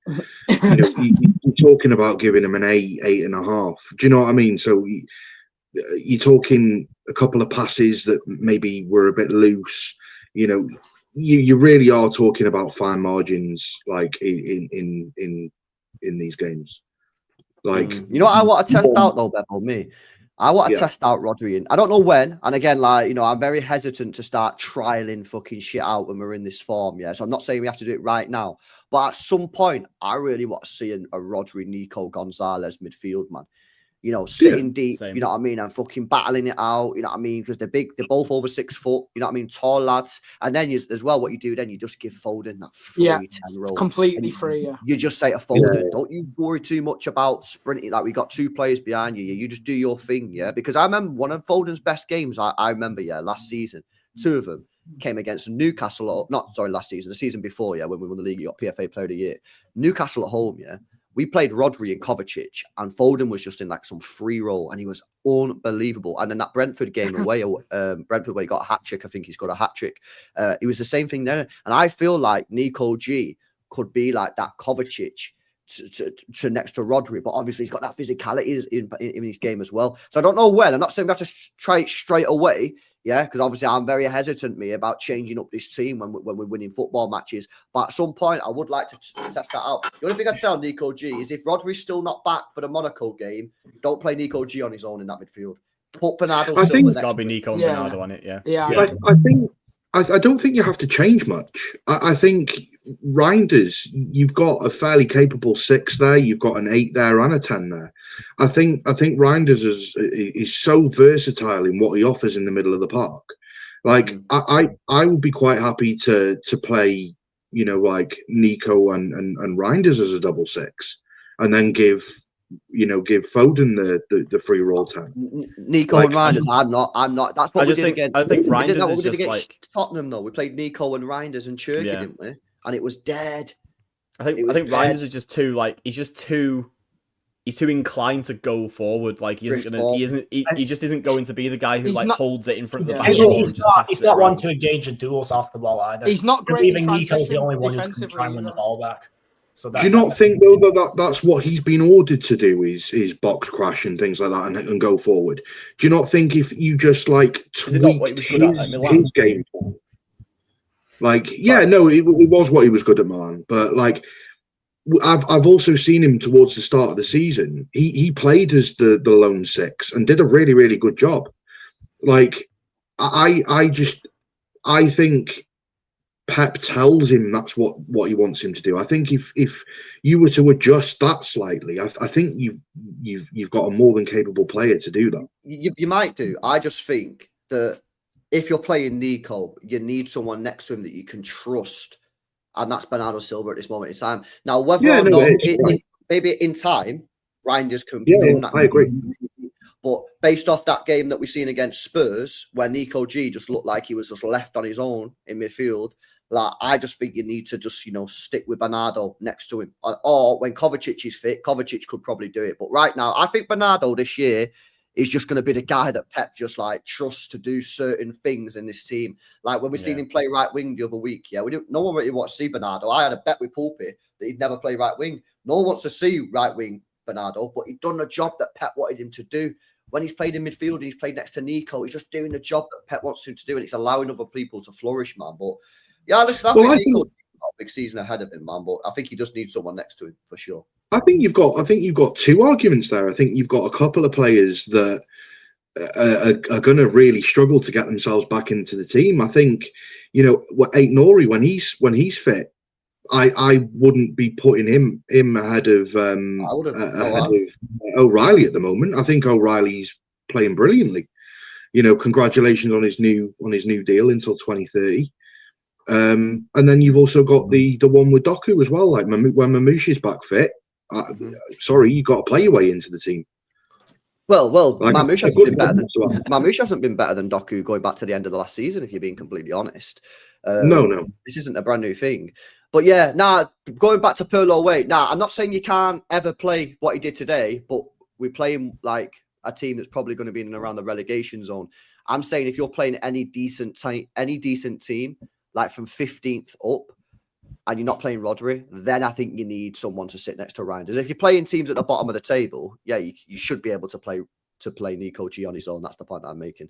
you're talking about giving him an 8.5. Do you know what I mean? So you're talking a couple of passes that maybe were a bit loose. You really are talking about fine margins, like in these games. Like, you know what I want to test out though, Bevo, me. I want to test out Rodri. And I don't know when. And again, like, I'm very hesitant to start trialing fucking shit out when we're in this form. Yeah. So I'm not saying we have to do it right now. But at some point, I really want to see a Rodri, Nico Gonzalez midfield, man. Sitting deep, same. you know what I mean, and fucking battling it out, you know what I mean, because they're big, they're both over 6 foot, you know what I mean, tall lads. And then as well, what you do then, you just give Foden that free 10 roll. Completely free, yeah. You just say to Foden, don't you worry too much about sprinting, like we got 2 players behind you, you just do your thing, yeah? Because I remember one of Foden's best games, I remember, last season, 2 of them came against Newcastle, last season, the season before, when we won the league, you got PFA Player of the Year. Newcastle at home, we played Rodri and Kovacic, and Foden was just in like some free roll, and he was unbelievable. And then that Brentford game away, Brentford where he got a hat trick, I think he's got a hat trick. It was the same thing there, and I feel like Nico G could be like that Kovacic to next to Rodri, but obviously he's got that physicality in his game as well. So I don't know when. I'm not saying we have to try it straight away. Yeah, because obviously I'm very hesitant, about changing up this team when we're winning football matches. But at some point, I would like to test that out. The only thing I'd tell Nico G is if Rodri's still not back for the Monaco game, don't play Nico G on his own in that midfield. Put Bernardo I think Silva it's got to be Nico and Bernardo on it, I don't think you have to change much. I think Reinders, you've got a fairly capable 6 there. You've got an 8 there and a 10 there. I think Reinders is so versatile in what he offers in the middle of the park. Like I would be quite happy to play, like Nico and Reinders as a double 6, and then give Foden the free roll 10. Nico and Reinders, I'm not. That's what we did against. I think Reinders we did that. What we is did just against like Tottenham though. We played Nico and Reinders and Cherky, didn't we? And it was dead. I think Reinders is just too he's too inclined to go forward. Like he just isn't going to be the guy who holds it in front of the back. He's not one to engage in duels off the ball either. He's not great. Even Nico's the only one who's going to try and win the ball back. So do you not think though that's what he's been ordered to do is box crash and things like that and go forward? Do you not think if you just like tweaked his game plan? Like, it was what he was good at Milan, but like I've also seen him towards the start of the season. He played as the lone 6 and did a really, really good job. Like I think Pep tells him that's what he wants him to do. I think if you were to adjust that slightly, I think you've got a more than capable player to do that. You might do. I just think that if you're playing Nico, you need someone next to him that you can trust, and that's Bernardo Silva at this moment in time. Now, whether or not maybe in time, Reinders can bring that. I agree. But based off that game that we've seen against Spurs, where Nico G just looked like he was just left on his own in midfield, like I just think you need to just stick with Bernardo next to him. Or when Kovacic is fit, Kovacic could probably do it. But right now, I think Bernardo this year is just going to be the guy that Pep just like trusts to do certain things in this team. Like when we seen him play right wing the other week, no one really wants to see Bernardo. I had a bet with Pulpy that he'd never play right wing. No one wants to see right wing Bernardo, but he'd done the job that Pep wanted him to do. When he's played in midfield and he's played next to Nico, he's just doing the job that Pep wants him to do, and it's allowing other people to flourish, man. But listen, I think Nico's got a big season ahead of him, man. But I think he just needs someone next to him for sure. I think you've got 2 arguments there. I think you've got a couple of players that are going to really struggle to get themselves back into the team. I think Aït-Nouri when he's fit, I wouldn't be putting him ahead of O'Reilly at the moment. I think O'Reilly's playing brilliantly. Congratulations on his new deal until 2030. And then you've also got the one with Doku as well. Like when Mamouche is back fit, Sorry, you got to play your way into the team. Well, Like, Mamouche a hasn't good been better than one to have. Mamouche hasn't been better than Doku going back to the end of the last season. If you're being completely honest, No. this isn't a brand new thing. But yeah, going back to Pirlo away. I'm not saying you can't ever play what he did today, but we're playing like a team that's probably going to be in and around the relegation zone. I'm saying if you're playing any decent team, like from 15th up, and you're not playing Rodri, then I think you need someone to sit next to Reinders. If you're playing teams at the bottom of the table, yeah, you should be able to play Nico G on his own. That's the point that I'm making.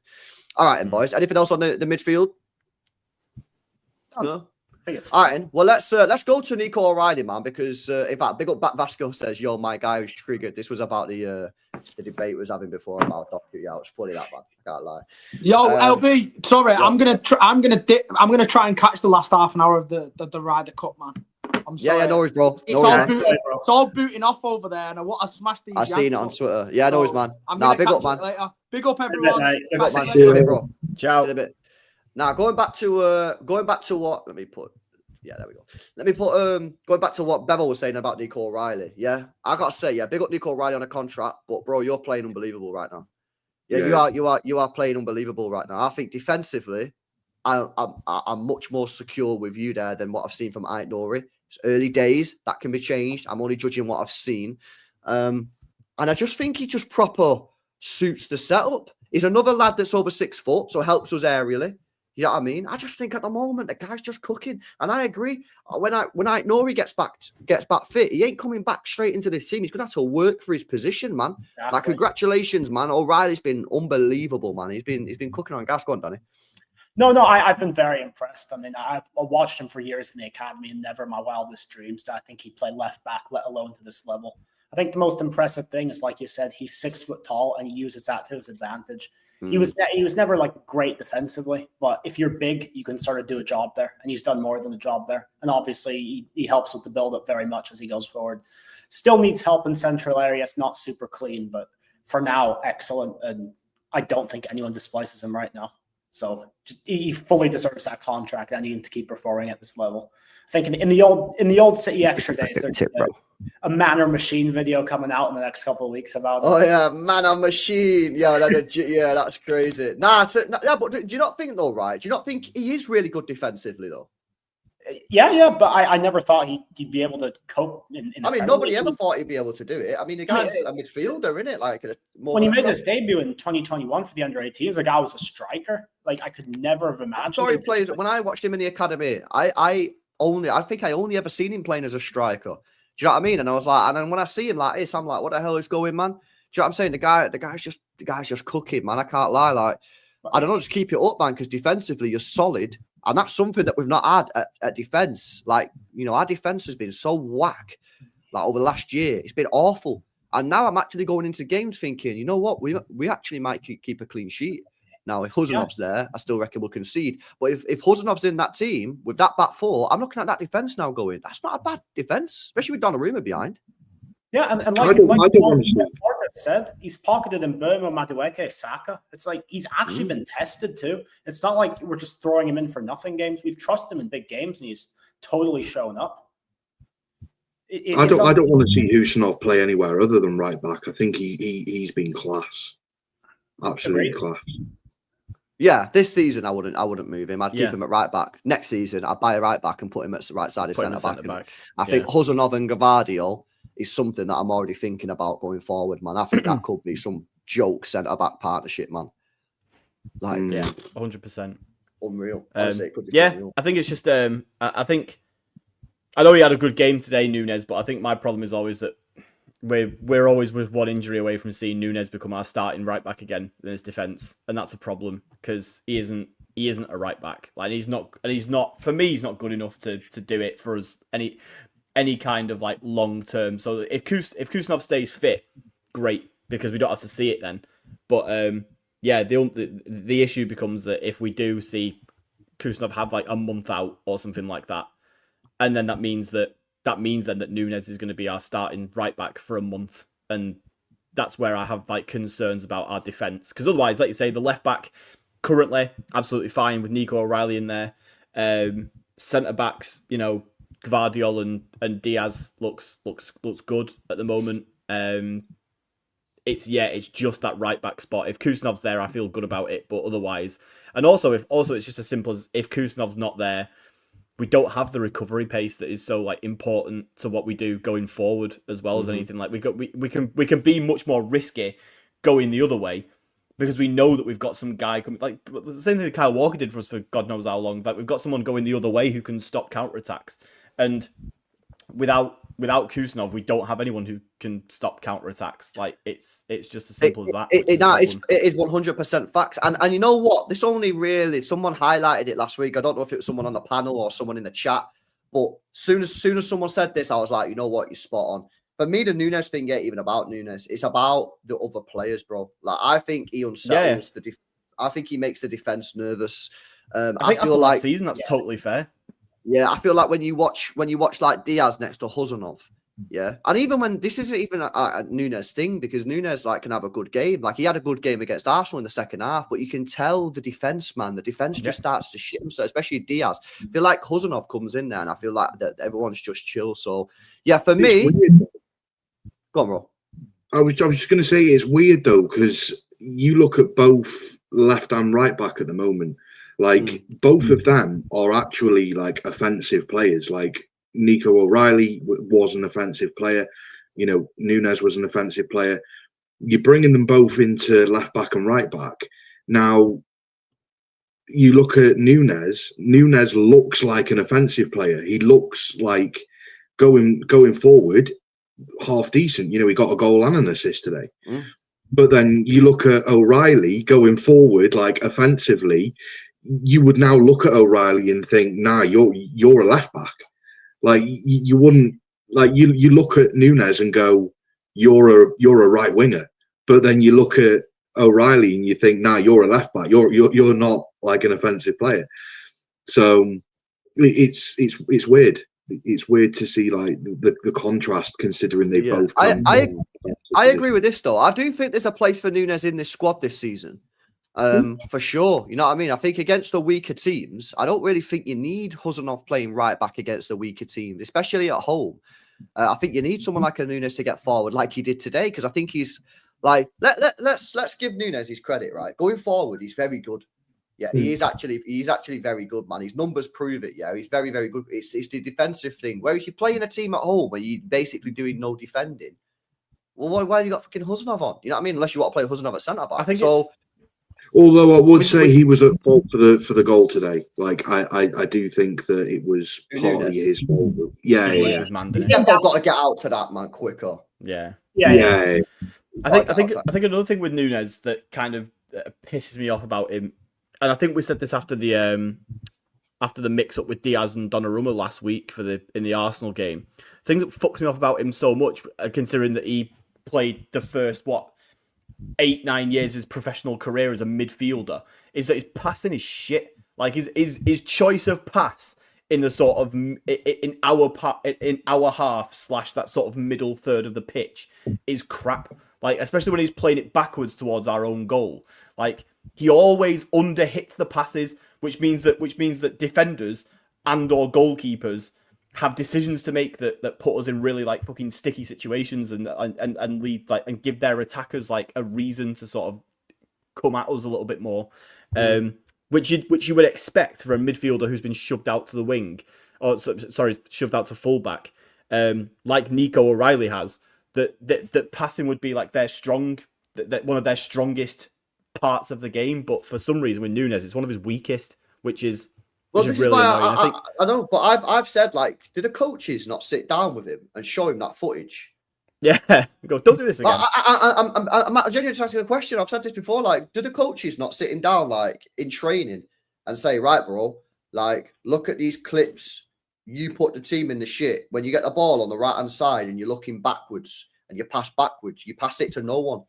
All right, and boys, anything else on the midfield? No. All right, well let's go to Nico O'Reilly, man, because in fact, big up Bat Vasco says, "Yo, my guy was triggered." This was about the debate we was having before about Doku. Yeah, it was funny that, man. I can't lie. Yo, LB, sorry, yeah. I'm gonna try and catch the last half an hour of the Ryder Cup, man. I'm sorry. Yeah, no worries, bro. It's all booting off over there, and I want to smash these. I've seen it on Twitter. Yeah, no worries, man. Big up, man. Big up, everyone. Big up, man. See you in a bit, bro. Ciao. See you in a bit. Now, going back to what? Let me put. Yeah, there we go. Let me put going back to what Bevo was saying about Nico O'Reilly. Yeah, I gotta say, yeah, big up Nico O'Reilly on a contract, but bro, you're playing unbelievable right now. Yeah, you are playing unbelievable right now. I think defensively, I'm much more secure with you there than what I've seen from Ait Nouri. It's early days, that can be changed. I'm only judging what I've seen, and I just think he just proper suits the setup. He's another lad that's over 6 foot, so helps us aerially. You know what I mean? I just think at the moment the guy's just cooking, and I agree. When Ait Nouri gets back fit, he ain't coming back straight into this team. He's gonna have to work for his position, man. Exactly. Like, congratulations, man. O'Reilly's been unbelievable, man. He's been cooking on gas. Go on, Danny. No, I've been very impressed. I mean, I've watched him for years in the academy, and never in my wildest dreams did I think he'd play left back, let alone to this level. I think the most impressive thing is, like you said, he's 6 foot tall, and he uses that to his advantage. He was never like great defensively, but if you're big, you can sort of do a job there, and he's done more than a job there. And obviously, he helps with the build-up very much as he goes forward. Still needs help in central area. It's not super clean, but for now, excellent. And I don't think anyone despises him right now. So he fully deserves that contract. I need him to keep performing at this level. I think in the old City extra days, there's a man or machine video coming out in the next couple of weeks about it. Oh yeah, man or machine. Yeah, that's crazy. But do you not think though, right? Do you not think he is really good defensively though? Yeah, but I never thought he'd be able to cope. I mean, nobody ever thought he'd be able to do it. I mean, the guy's a midfielder, isn't it? Like, when he made his debut in 2021 for the under-18s, the guy was a striker. Like, I could never have imagined. I'm sorry, players. When I watched him in the academy, I think I only ever seen him playing as a striker. Do you know what I mean? And I was like, and then when I see him like this, I'm like, what the hell is going, man? Do you know what I'm saying? The guy's just cooking, man. I can't lie. Like, I don't know, just keep it up, man, because defensively you're solid. And that's something that we've not had at defense. Like, you know, our defense has been so whack, like, over the last year. It's been awful. And now I'm actually going into games thinking, you know what? We actually might keep a clean sheet. Now, if Huzanov's there, I still reckon we'll concede. But if Huzanov's in that team with that back four, I'm looking at that defense now going, that's not a bad defense, especially with Donnarumma behind. Yeah, and like Marcus said, he's pocketed in Burma, Madueke, Saka. It's like he's actually been tested too. It's not like we're just throwing him in for nothing games. We've trusted him in big games, and he's totally shown up. I don't want to see Husanov play anywhere other than right back. I think he's been class, absolutely class. Yeah, this season I wouldn't move him. I'd keep him at right back. Next season, I'd buy a right back and put him at the right side of centre back. I think Huzanov and Gavardio is something that I'm already thinking about going forward, man. I think that could be some joke centre back partnership, man. Like, 100%. Unreal. Honestly, it could be unreal. I think it's just I think I know he had a good game today, Nunez, but I think my problem is always that we're always with one injury away from seeing Nunez become our starting right back again in his defence, and that's a problem because he isn't a right back. Like, he's not for me. He's not good enough to do it for us any kind of like long term. So if Kusanov stays fit, great, because we don't have to see it then. But the issue becomes that if we do see Kusanov have like a month out or something like that, and then that means that Nunez is going to be our starting right back for a month, and that's where I have like concerns about our defence. Because otherwise, like you say, the left back currently absolutely fine with Nico O'Reilly in there. Centre backs, you know, Gvardiol and Diaz looks good at the moment. It's just that right back spot. If Kusanov's there, I feel good about it. But otherwise, and also it's just as simple as if Kusanov's not there, we don't have the recovery pace that is so like important to what we do going forward as well as anything. Like we can be much more risky going the other way because we know that we've got some guy coming. Like the same thing that Kyle Walker did for us for God knows how long. Like we've got someone going the other way who can stop counterattacks, and without Kusanov, we don't have anyone who can stop counterattacks. Like it's just as simple as that. It is 100% facts. And you know what? This only really someone highlighted it last week. I don't know if it was someone on the panel or someone in the chat, but soon as someone said this, I was like, you know what? You're spot on. For me, the Nunez thing ain't even about Nunez. It's about the other players, bro. Like I think he unsettles the defense. I think he makes the defense nervous. I feel like season that's totally fair. Yeah, I feel like when you watch like Diaz next to Huzanov, yeah, and even when this isn't even a Nunez thing because Nunez like can have a good game. Like he had a good game against Arsenal in the second half, but you can tell the defense just starts to shit himself, especially Diaz. I feel like Huzanov comes in there, and I feel like that everyone's just chill. So yeah, for me, go on, bro. I was just going to say it's weird though because you look at both left and right back at the moment. Like both of them are actually like offensive players. Like Nico O'Reilly was an offensive player. You know, Nunez was an offensive player. You're bringing them both into left back and right back. Now, you look at Nunez. Nunez looks like an offensive player. He looks like going forward, half decent. You know, he got a goal and an assist today. But then you look at O'Reilly going forward, like offensively. You would now look at O'Reilly and think, nah, you're a left back. Like you wouldn't like you look at Nunez and go, you're a right winger. But then you look at O'Reilly and you think, nah, you're a left back. You're not like an offensive player. So it's weird. It's weird to see like the contrast considering they both. I agree with this though. I do think there's a place for Nunez in this squad this season. For sure. You know what I mean? I think against the weaker teams, I don't really think you need Huzanov playing right back against the weaker teams, especially at home. I think you need someone like a Nunez to get forward like he did today, because I think he's like, let's give Nunez his credit, right? Going forward, he's very good. Yeah, he's actually very good, man. His numbers prove it. Yeah, he's very, very good. It's the defensive thing. Where if you play in a team at home where you're basically doing no defending, well, why have you got fucking Huzanov on? You know what I mean? Unless you want to play Huzanov at centre back. I think so. Although I would say he was at fault for the goal today. Like I do think that it was partly his fault. Yeah. He's got to get out to that man quicker. Yeah. I think another thing with Nunez that kind of pisses me off about him, and I think we said this after the mix up with Diaz and Donnarumma last week in the Arsenal game. Things that fucks me off about him so much, considering that he played the first 8-9 years of his professional career as a midfielder, is that his passing is shit. Like his choice of pass in the sort of in our half / that sort of middle third of the pitch is crap. Like especially when he's playing it backwards towards our own goal. Like he always underhits the passes, which means that defenders and or goalkeepers have decisions to make that put us in really like fucking sticky situations and lead like and give their attackers like a reason to sort of come at us a little bit more, which you would expect for a midfielder who's been shoved out to the wing, or shoved out to fullback, like Nico O'Reilly has. That passing would be like that one of their strongest parts of the game, but for some reason with Nunez, it's one of his weakest, which is. Well, this is why I know, but I've said, like, did the coaches not sit down with him and show him that footage? Yeah, go, don't do this again. I'm genuinely asking the question. I've said this before. Like, do the coaches not sit him down, like, in training and say, right, bro, like, look at these clips. You put the team in the shit. When you get the ball on the right-hand side and you're looking backwards and you pass backwards, you pass it to no one.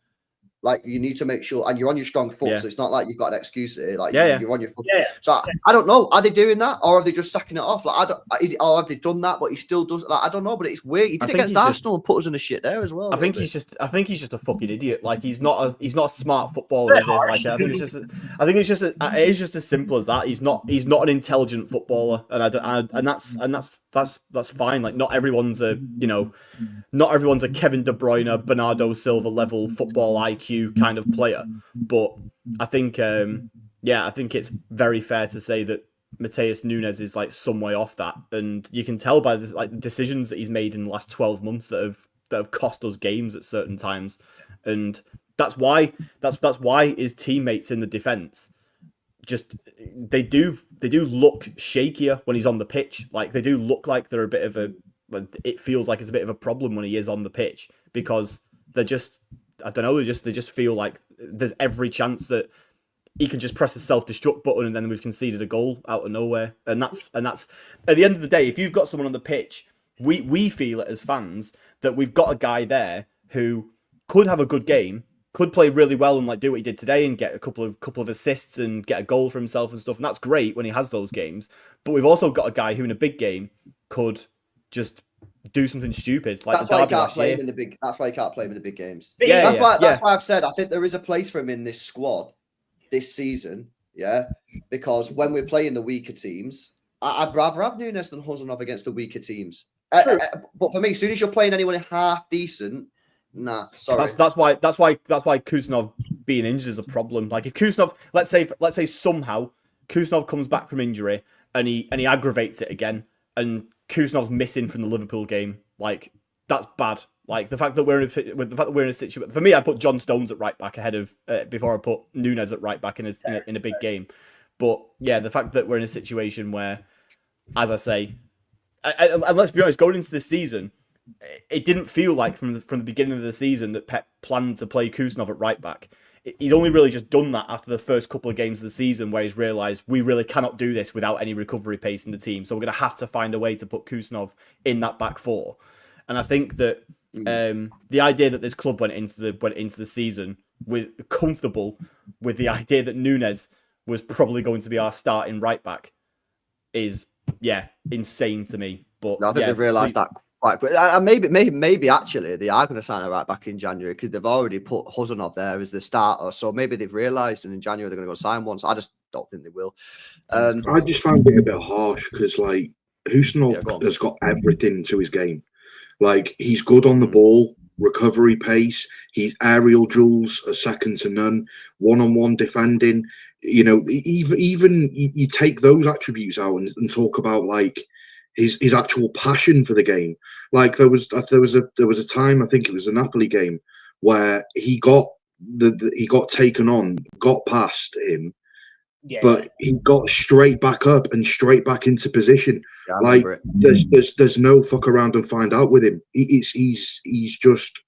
Like, you need to make sure, and you're on your strong foot, so it's not like you've got an excuse here. Like, you're on your foot. So I don't know. Are they doing that, or are they just sacking it off? Like, have they done that? But he still does. Like, I don't know. But it's weird. He did it against Arsenal and put us in the shit there as well. I think he's just a fucking idiot. Like, he's not a smart footballer. Is he? Like, I think it's just as simple as that. He's not an intelligent footballer, and that's that's fine. Like not everyone's a Kevin De Bruyne, Bernardo Silva level football IQ kind of player. But I think I think it's very fair to say that Mateus Nunez is like some way off that, and you can tell by the decisions that he's made in the last 12 months that have cost us games at certain times, and that's why his teammates in the defense just they do look shakier when he's on the pitch. Like they do look like they're a bit of it feels like it's a bit of a problem when he is on the pitch, because they're just, I don't know, they just feel like there's every chance that he can just press the self-destruct button and then we've conceded a goal out of nowhere. And that's at the end of the day, if you've got someone on the pitch, we feel it as fans that we've got a guy there who could have a good game, could play really well and like do what he did today and get a couple of assists and get a goal for himself and stuff. And that's great when he has those games. But we've also got a guy who in a big game could just do something stupid. Like that's why he can't play him in the big. That's why he can't play him in the big games. That's why I've said I think there is a place for him in this squad this season. Yeah, because when we're playing the weaker teams, I'd rather have Nunez than Haaland against the weaker teams. But for me, as soon as you're playing anyone half decent, nah, sorry. That's why Kuznov being injured is a problem. Like if Kuznov, let's say somehow Kuznov comes back from injury and he aggravates it again, and Kuznov's missing from the Liverpool game, like that's bad. Like the fact that we're in a situation. For me, I put John Stones at right back ahead of before I put Nunez at right back in a big game. But yeah, the fact that we're in a situation where, as I say, and let's be honest, going into this season, it didn't feel like from the beginning of the season that Pep planned to play Kuznov at right back. He's only really just done that after the first couple of games of the season, where he's realised we really cannot do this without any recovery pace in the team. So we're going to have to find a way to put Kuznov in that back four. And I think that the idea that this club went into the season comfortable with the idea that Nunez was probably going to be our starting right back is insane to me. But I think they've realised that quite quick. And maybe actually they are going to sign a right back in January, because they've already put Haaland there as the starter. So maybe they've realised, and in January they're going to go sign one. So I just don't think they will. I just found it a bit harsh because like Haaland has got everything to his game. Like he's good on the ball, recovery pace, he's aerial duels are second to none, one-on-one defending. You know, even you take those attributes out and talk about like his actual passion for the game. Like there was a time, I think it was the Napoli game, where he got taken on, got past him, but he got straight back up and straight back into position. Yeah, like there's no fuck around and find out with him. He's just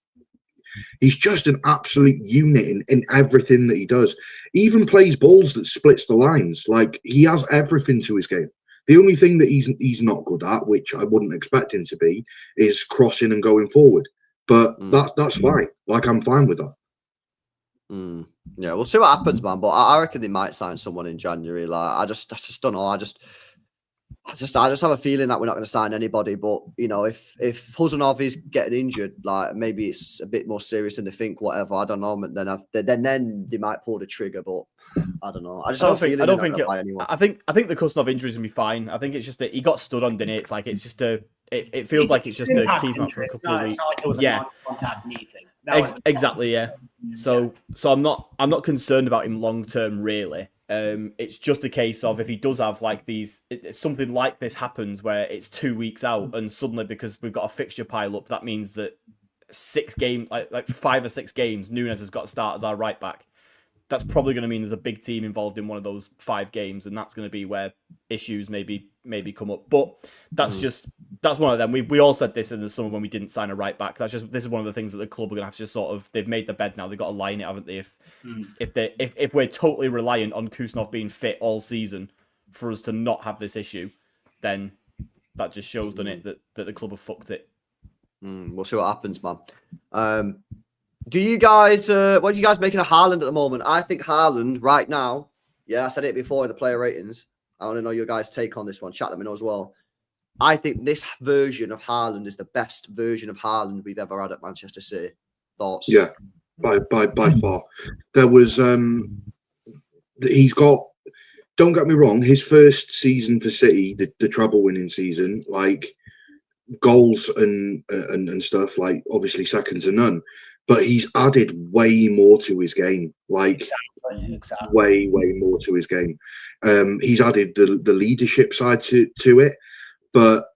an absolute unit in everything that he does. He even plays balls that splits the lines. Like he has everything to his game. The only thing that he's not good at, which I wouldn't expect him to be, is crossing and going forward. But that's fine. Like I'm fine with that. Yeah, we'll see what happens, man. But I reckon they might sign someone in January. Like I just don't know. I just have a feeling that we're not going to sign anybody. But you know, if Haaland is getting injured, like maybe it's a bit more serious than they think. Whatever, I don't know. Then they might pull the trigger. But I don't know. I don't think the Kuznov injury is gonna be fine. I think it's just that he got stood on, didn't it? It's like it's just it feels like it's just a keep up for a couple of weeks. It's not like it was a non-contact knee thing. Exactly, yeah. So I'm not concerned about him long term, really. It's just a case of if he does have like something like this happens where it's 2 weeks out and suddenly because we've got a fixture pile up, that means that 6 games, like 5 or 6 games, Nunez has got to start as our right back. That's probably going to mean there's a big team involved in one of those 5 games, and that's going to be where issues maybe come up. But that's one of them. We all said this in the summer when we didn't sign a right back. This is one of the things that the club are going to have to sort of, they've made the bed now. They've got to line it, haven't they? If we're totally reliant on Kuznov being fit all season for us to not have this issue, then that just shows, doesn't it, that the club have fucked it. We'll see what happens, man. Do you guys, what are you guys making of Haaland at the moment? I think Haaland right now, I said it before in the player ratings. I want to know your guys' take on this one. Chat, let me know as well. I think this version of Haaland is the best version of Haaland we've ever had at Manchester City. Thoughts? Yeah, by far. There was, he's got don't get me wrong, his first season for City, the treble winning season, like goals and stuff, like obviously second to none. But he's added way more to his game, like Exactly. way more to his game. He's added the leadership side to it, but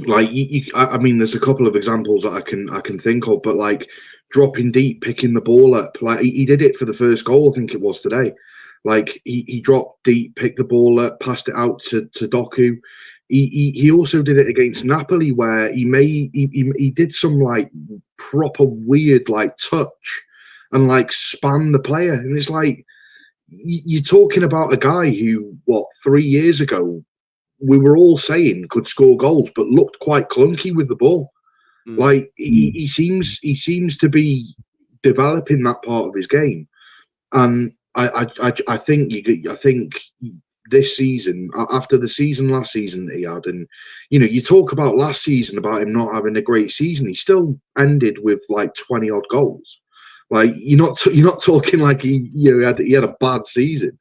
like I mean, there's a couple of examples that I can think of, but like dropping deep, picking the ball up, like he did it for the first goal, I think it was today. Like he dropped deep, picked the ball up, passed it out to Doku. He also did it against Napoli, where he did some like proper weird like touch and like span the player, and it's like you're talking about a guy who 3 years ago we were all saying could score goals, but looked quite clunky with the ball. Like he seems to be developing that part of his game, and I think this season, after the season last season that he had, and you talk about last season about him not having a great season, he still ended with like 20 odd goals. Like you're not talking like he had a bad season.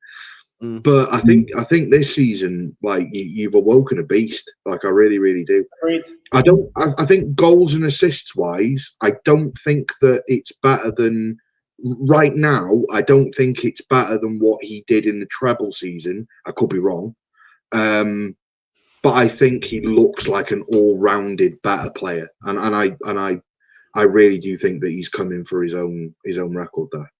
But I think this season, like you've awoken a beast. Like I really, really do. Agreed. I think goals and assists wise, I don't think that it's better than right now. I don't think it's better than what he did in the treble season. I could be wrong, but I think he looks like an all-rounded better player, and I really do think that he's coming for his own record there.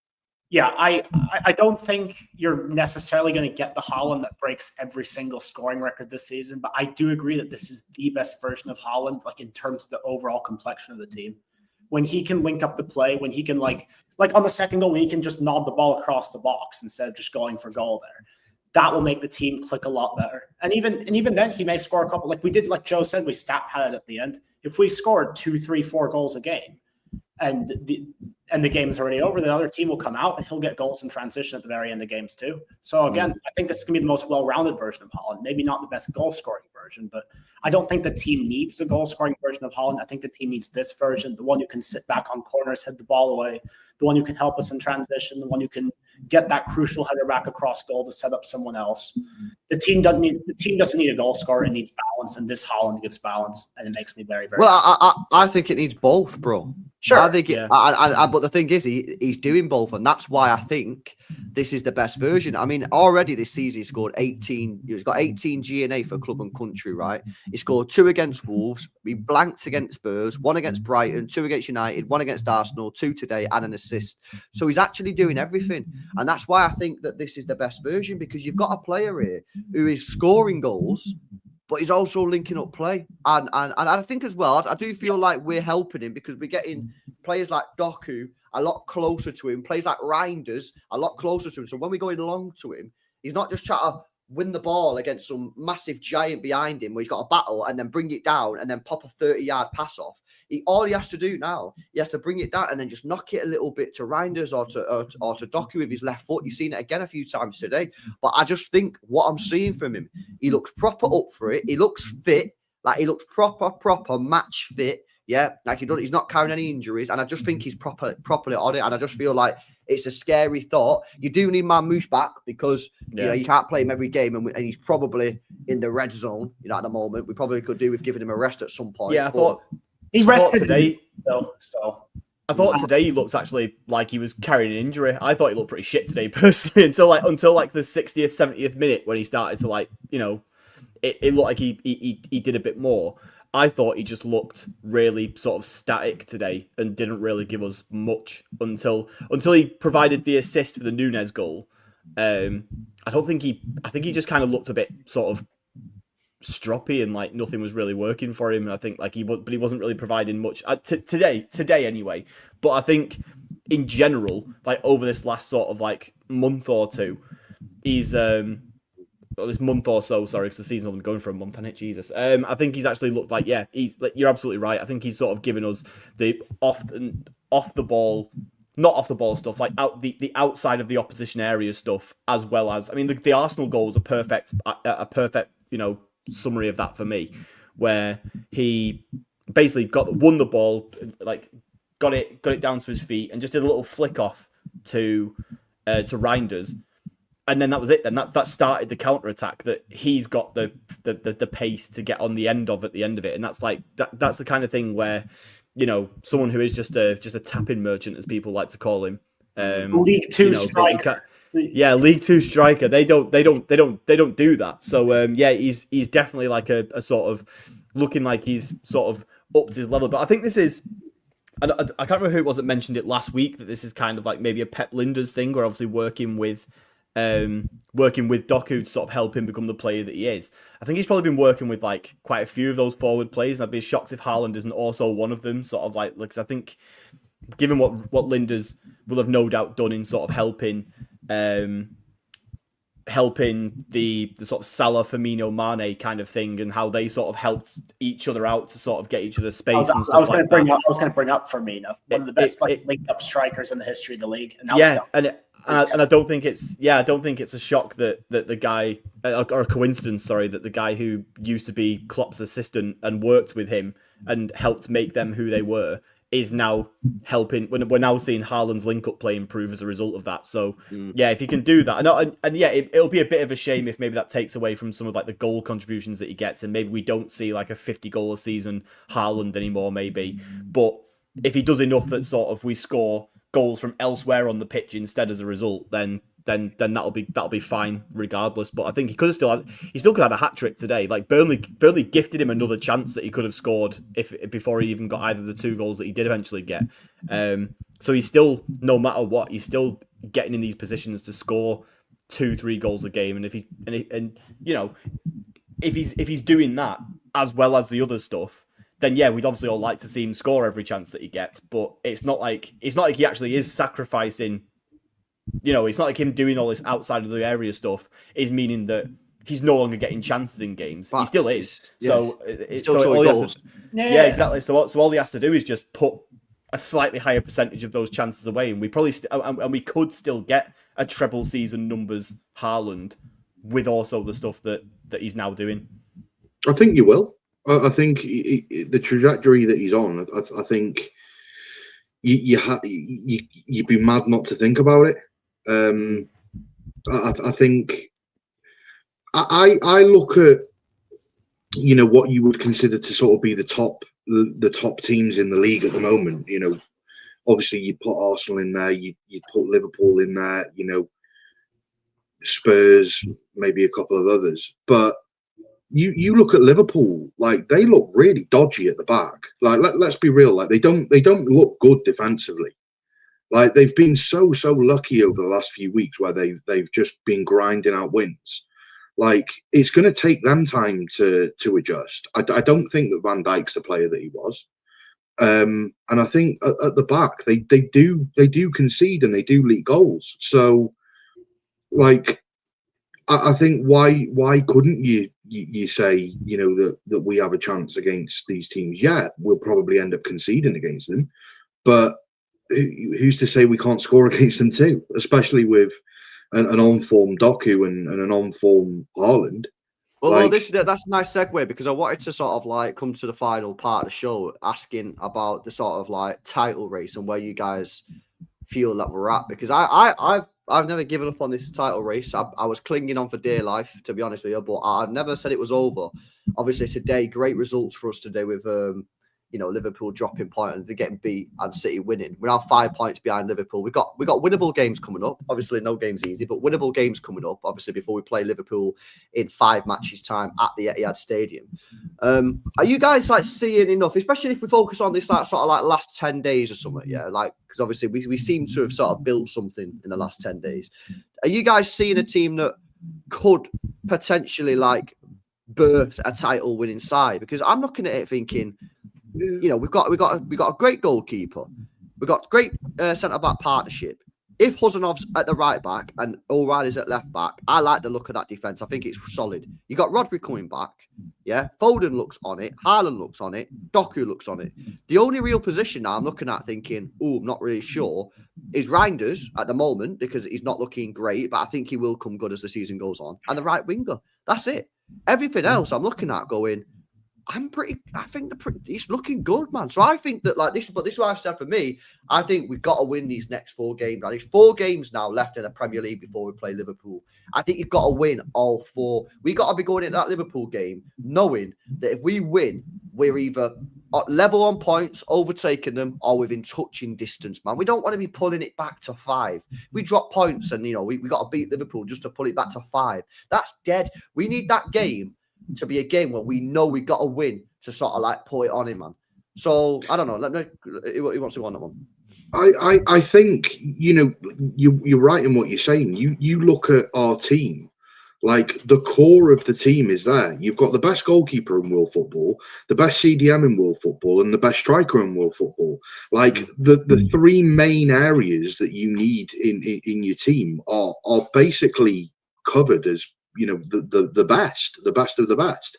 Yeah, I don't think you're necessarily going to get the Haaland that breaks every single scoring record this season, but I do agree that this is the best version of Haaland, like in terms of the overall complexion of the team. When he can link up the play, when he can like on the second goal, when he can just nod the ball across the box instead of just going for goal there, that will make the team click a lot better. And even then, he may score a couple. Like we did, like Joe said, we stat padded at the end. If we scored 2, 3, 4 goals a game, and the game's already over, the other team will come out and he'll get goals in transition at the very end of games too. So again, I think this is going to be the most well-rounded version of Haaland. Maybe not the best goal-scoring version, but I don't think the team needs the goal-scoring version of Haaland. I think the team needs this version, the one who can sit back on corners, head the ball away, the one who can help us in transition, the one who can get that crucial header back across goal to set up someone else. The team doesn't need a goal scorer. It needs balance, and this Haaland gives balance, and it makes me very, very well. I think it needs both, bro. Sure. I think it, but the thing is, he's doing both, and that's why I think this is the best version. I mean, already this season he scored 18. He's got 18 GNA for club and country, right? He scored 2 against Wolves, he blanked against Spurs, 1 against Brighton, 2 against United, 1 against Arsenal, 2 today, and an assist. So he's actually doing everything, and that's why I think that this is the best version, because you've got a player here who is scoring goals, but he's also linking up play. And I think as well, I do feel like we're helping him because we're getting players like Doku a lot closer to him, players like Reinders a lot closer to him. So when we go in long to him, he's not just trying to win the ball against some massive giant behind him where he's got a battle and then bring it down and then pop a 30-yard pass off. All he has to do now, he has to bring it down and then just knock it a little bit to Reinders or to Doku with his left foot. You've seen it again a few times today. But I just think what I'm seeing from him, he looks proper up for it. He looks fit. Like he looks proper match fit. Yeah, like he's not carrying any injuries. And I just think he's properly on it. And I just feel like it's a scary thought. You do need Marmoush back because you can't play him every game, and he's probably in the red zone. At the moment, we probably could do with giving him a rest at some point. Yeah, I thought he rested today. So I thought today he looked actually like he was carrying an injury. I thought he looked pretty shit today personally until the 60th, 70th minute when he started to it looked like he did a bit more. I thought he just looked really sort of static today and didn't really give us much until he provided the assist for the Nunez goal. I think he just kind of looked a bit sort of stroppy and like nothing was really working for him. And I think but he wasn't really providing much today anyway. But I think in general, like over this last sort of like month or two, he's this month or so, sorry, because the season's only going for a month, hasn't it? Jesus. I think he's actually looked like, he's like, you're absolutely right. I think he's sort of given us the off the ball, not off the ball stuff, like the outside of the opposition area stuff, as well as, I mean, the Arsenal goal was a perfect, summary of that for me, where he basically won the ball, like got it down to his feet, and just did a little flick off to Reinders. and then that was it. Then that started the counter attack that he's got the pace to get on the end of at the end of it, and that's like that's the kind of thing where, you know, someone who is just a tapping merchant, as people like to call him, League Two striker. Yeah, League Two striker. They don't do that. So yeah, he's definitely like a sort of looking like he's sort of upped his level. But I think this is, and I can't remember who it was that mentioned it last week, that this is kind of like maybe a Pep Lijnders thing, where obviously working with Doku to sort of help him become the player that he is. I think he's probably been working with like quite a few of those forward players, and I'd be shocked if Haaland isn't also one of them. Sort of like, because I think, given what Lijnders will have no doubt done in sort of helping the sort of Salah, Firmino, Mane kind of thing, and how they sort of helped each other out to sort of get each other space and stuff like that. I was going to bring up Firmino, one of the best link-up strikers in the history of the league. And I don't think it's a shock that the guy, or a coincidence, sorry, that the guy who used to be Klopp's assistant and worked with him and helped make them who they were is now helping. We're now seeing Haaland's link-up play improve as a result of that. So yeah, if you can do that, and yeah, it'll be a bit of a shame if maybe that takes away from some of like the goal contributions that he gets, and maybe we don't see like a 50 goal a season Haaland anymore, maybe. But if he does enough that sort of we score goals from elsewhere on the pitch instead as a result, then that'll be fine regardless. But I think he still could have had a hat trick today. Like Burnley gifted him another chance that he could have scored before he even got either of the 2 goals that he did eventually get. So he's still, no matter what, he's still getting in these positions to score 2-3 goals a game. And if he's doing that as well as the other stuff, then yeah, we'd obviously all like to see him score every chance that he gets. But it's not like he actually is sacrificing. You know, it's not like him doing all this outside of the area stuff is meaning that he's no longer getting chances in games. He still is. Yeah. So exactly. So all he has to do is just put a slightly higher percentage of those chances away, and we probably and we could still get a treble season numbers Haaland with also the stuff that he's now doing. I think you will. I think the trajectory that he's on. I think you'd be mad not to think about it. I think I look at, you know, what you would consider to sort of be the top teams in the league at the moment. You know, obviously you'd put Arsenal in there, you'd put Liverpool in there, you know, Spurs, maybe a couple of others. But you look at Liverpool, like they look really dodgy at the back. Like let's be real, like they don't look good defensively. Like they've been so lucky over the last few weeks where they've just been grinding out wins. Like it's going to take them time to adjust. I don't think that Van Dijk's the player that he was, and I think at the back they do concede and they do leak goals. So, like, I think why couldn't you say, you know, that we have a chance against these teams? Yeah, we'll probably end up conceding against them, but who's to say we can't score against them too, especially with an on-form Doku and an on-form Haaland. Well, that's a nice segue, because I wanted to sort of like come to the final part of the show asking about the sort of like title race and where you guys feel that we're at, because I've never given up on this title race. I was clinging on for dear life, to be honest with you, but I've never said it was over. Obviously today, great results for us today with you know, Liverpool dropping point and they're getting beat and City winning. We're now 5 points behind Liverpool. We got winnable games coming up. Obviously, no game's easy, but winnable games coming up. Obviously, before we play Liverpool in 5 matches time at the Etihad Stadium. Are you guys like seeing enough, especially if we focus on this like sort of like last 10 days or something? Yeah, like because obviously we seem to have sort of built something in the last 10 days. Are you guys seeing a team that could potentially like birth a title winning side? Because I'm looking at it thinking, you know, we've got a great goalkeeper, we've got great centre back partnership. If Huzanov's at the right back and O'Reilly's at left back, I like the look of that defence. I think it's solid. You got Rodri coming back, yeah. Foden looks on it. Haaland looks on it. Doku looks on it. The only real position now I'm looking at thinking, I'm not really sure, is Reinders at the moment, because he's not looking great, but I think he will come good as the season goes on. And the right winger. That's it. Everything else I'm looking at going, I think it's looking good, man. So I think that this is what I've said for me. I think we've got to win these next 4 games. Now, there's 4 games now left in the Premier League before we play Liverpool. I think you've got to win all 4. We got to be going into that Liverpool game knowing that if we win, we're either level on points, overtaking them, or within touching distance, man. We don't want to be pulling it back to 5. We drop points and, we got to beat Liverpool just to pull it back to 5. That's dead. We need that game to be a game where we know we got to win to sort of pull it on him, man. So I don't know. He wants to go on that one. I think you're right in what you're saying. You look at our team, the core of the team is there. You've got the best goalkeeper in world football, the best CDM in world football, and the best striker in world football. The 3 main areas that you need in your team are basically covered as the best of the best.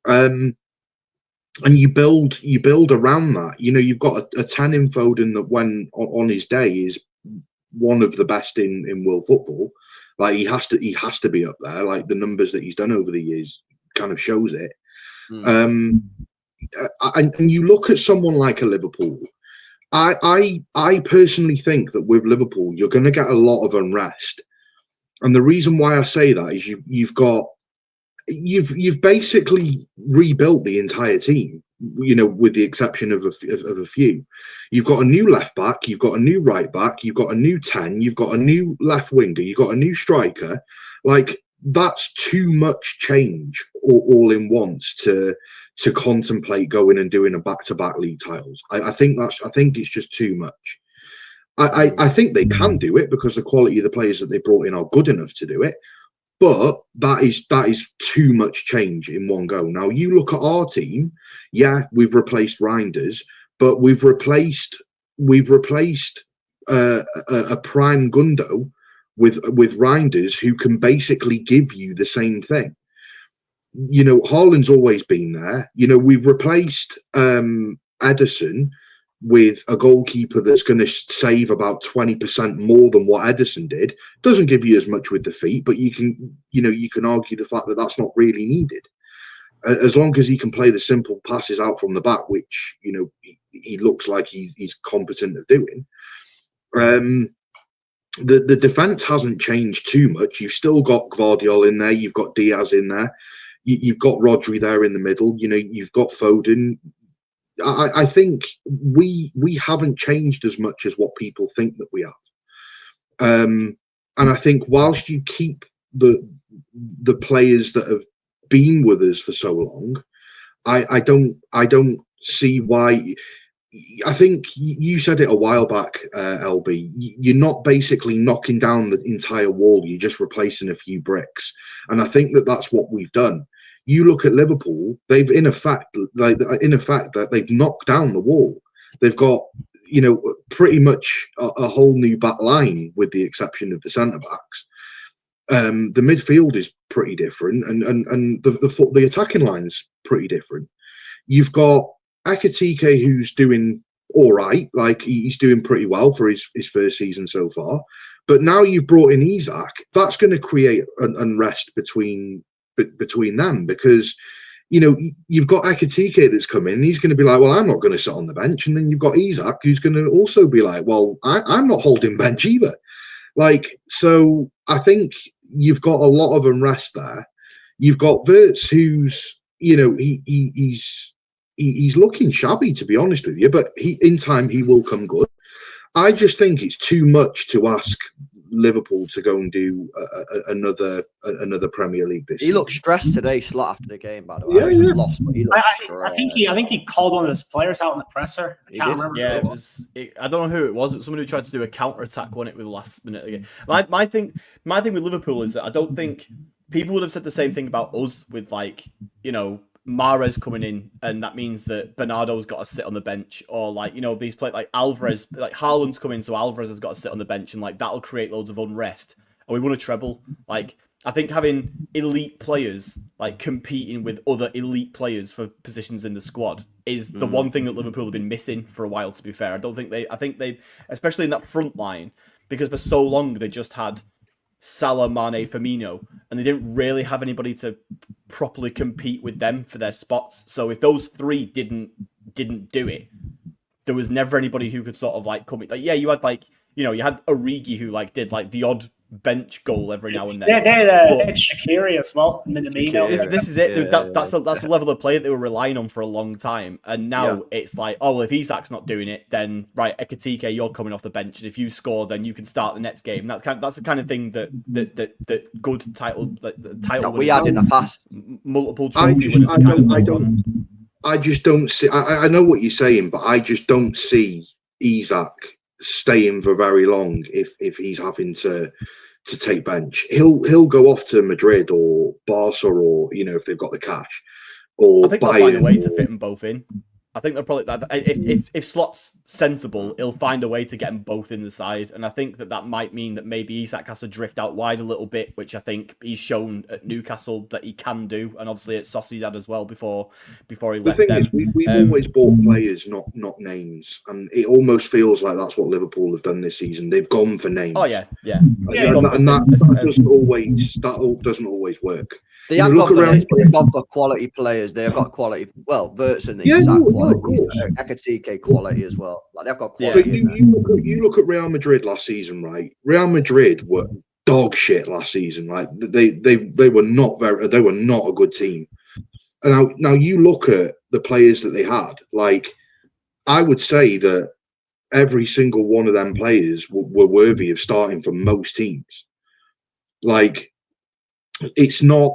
And you build around that. You've got a 10 in Foden that when on his day is one of the best in world football. He has to be up there. The numbers that he's done over the years kind of shows it. And you look at someone like a Liverpool. I personally think that with Liverpool you're going to get a lot of unrest. And the reason why I say that is you've basically rebuilt the entire team, with the exception of a few. You've got a new left back, you've got a new right back, you've got a new 10, you've got a new left winger, you've got a new striker. That's too much change all in once to contemplate going and doing a back-to-back league titles. I think it's just too much. I think they can do it because the quality of the players that they brought in are good enough to do it, but that is too much change in one go. Now you look at our team. Yeah, we've replaced Reinders, but we've replaced a prime Gundo with Reinders who can basically give you the same thing. Haaland's always been there. We've replaced Ederson with a goalkeeper that's going to save about 20% more than what Ederson did. Doesn't give you as much with the feet, but you can argue the fact that that's not really needed. As long as he can play the simple passes out from the back, which he looks like he's competent at doing. The defense hasn't changed too much. You've still got Gvardiol in there. You've got Diaz in there. You've got Rodri there in the middle. You've got Foden. I think we haven't changed as much as what people think that we have. And I think whilst you keep the players that have been with us for so long, I don't see why. I think you said it a while back, LB. You're not basically knocking down the entire wall. You're just replacing a few bricks. And I think that that's what we've done. You look at Liverpool; they've in effect that they've knocked down the wall. They've got pretty much a whole new back line, with the exception of the centre backs. The midfield is pretty different, and the attacking line's pretty different. You've got Ekitike, who's doing all right, he's doing pretty well for his first season so far. But now you've brought in Isak, that's going to create an unrest between them, because you've got Ekitike that's come in. He's going to be like, well, I'm not going to sit on the bench, and then you've got Isak who's going to also be like, well, I'm not holding bench either. So I think you've got a lot of unrest there. You've got Wirtz, who's he's looking shabby, to be honest with you, but in time he will come good. I just think it's too much to ask Liverpool to go and do another Premier League this season. He looked stressed today, Slot, after the game, by the way. He lost, but he looked stressed. I think he called one of his players out in the presser. I can't remember. Yeah, I don't know who it was. It was somebody who tried to do a counter attack, wasn't it, with the last minute of the game. My thing with Liverpool is that I don't think people would have said the same thing about us with Mahrez coming in, and that means that Bernardo's got to sit on the bench, or these players like Alvarez, Haaland's coming, so Alvarez has got to sit on the bench, and that'll create loads of unrest. And we won a treble. I think having elite players competing with other elite players for positions in the squad is the one thing that Liverpool have been missing for a while. To be fair, I think they, especially in that front line, because for so long they just had Salah, Mane, Firmino, and they didn't really have anybody to properly compete with them for their spots. So if those three didn't do it, there was never anybody who could sort of like come in. Like, yeah, you had like, you had Origi who like did like the odd bench goal every now and then. They had Shaqiri as well. Minamino. This is it. Yeah, That's the level of play that they were relying on for a long time. And now it's like, oh, well, if Isak's not doing it, then right, Ekitike, you're coming off the bench, and if you score, then you can start the next game. That's the kind of thing that good title we had in the past. Multiple trophy winners kind of I just don't see. I know what you're saying, but I just don't see Isak staying for very long if he's having to take bench. He'll go off to Madrid or Barca, or if they've got the cash, or I think they'll find a way to fit them both in. I think they'll probably if Slot's sensible, he'll find a way to get them both in the side, and I think that might mean that maybe Isak has to drift out wide a little bit, which I think he's shown at Newcastle that he can do, and obviously at Sociedad as well before he left them. The thing is, we've always bought players, not names, and it almost feels like that's what Liverpool have done this season. They've gone for names. Oh yeah. And that doesn't always work. They have gone for quality players. They have got quality. Well, Verts and Isak quality, Ekitike quality as well. Like they've got quality. You look at Real Madrid last season, right? Real Madrid were dog shit last season. Like they were not a good team. And now you look at the players that they had. Like I would say that every single one of them players were worthy of starting for most teams. Like. It's not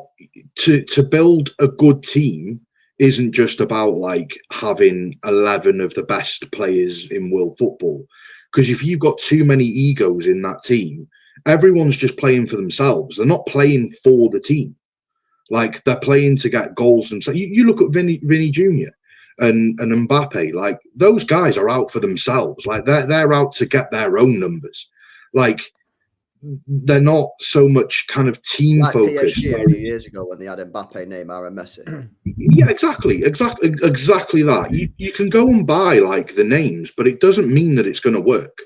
to build a good team isn't just about like having 11 of the best players in world football, because if you've got too many egos in that team, everyone's just playing for themselves. They're not playing for the team. Like they're playing to get goals themselves. You look at Vinny Jr. and Mbappe, like those guys are out for themselves. Like they're out to get their own numbers. Like they're not so much kind of team focused. PSG a few years ago when they had Mbappe, Neymar, and Messi. Yeah, exactly that. You can go and buy like the names, but it doesn't mean that it's going to work.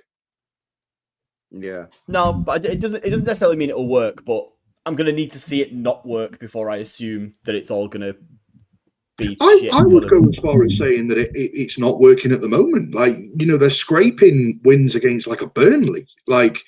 Yeah. No, but it doesn't necessarily mean it'll work. But I'm going to need to see it not work before I assume that it's all going to be. I would go as far as saying that it's not working at the moment. Like they're scraping wins against like a Burnley, like.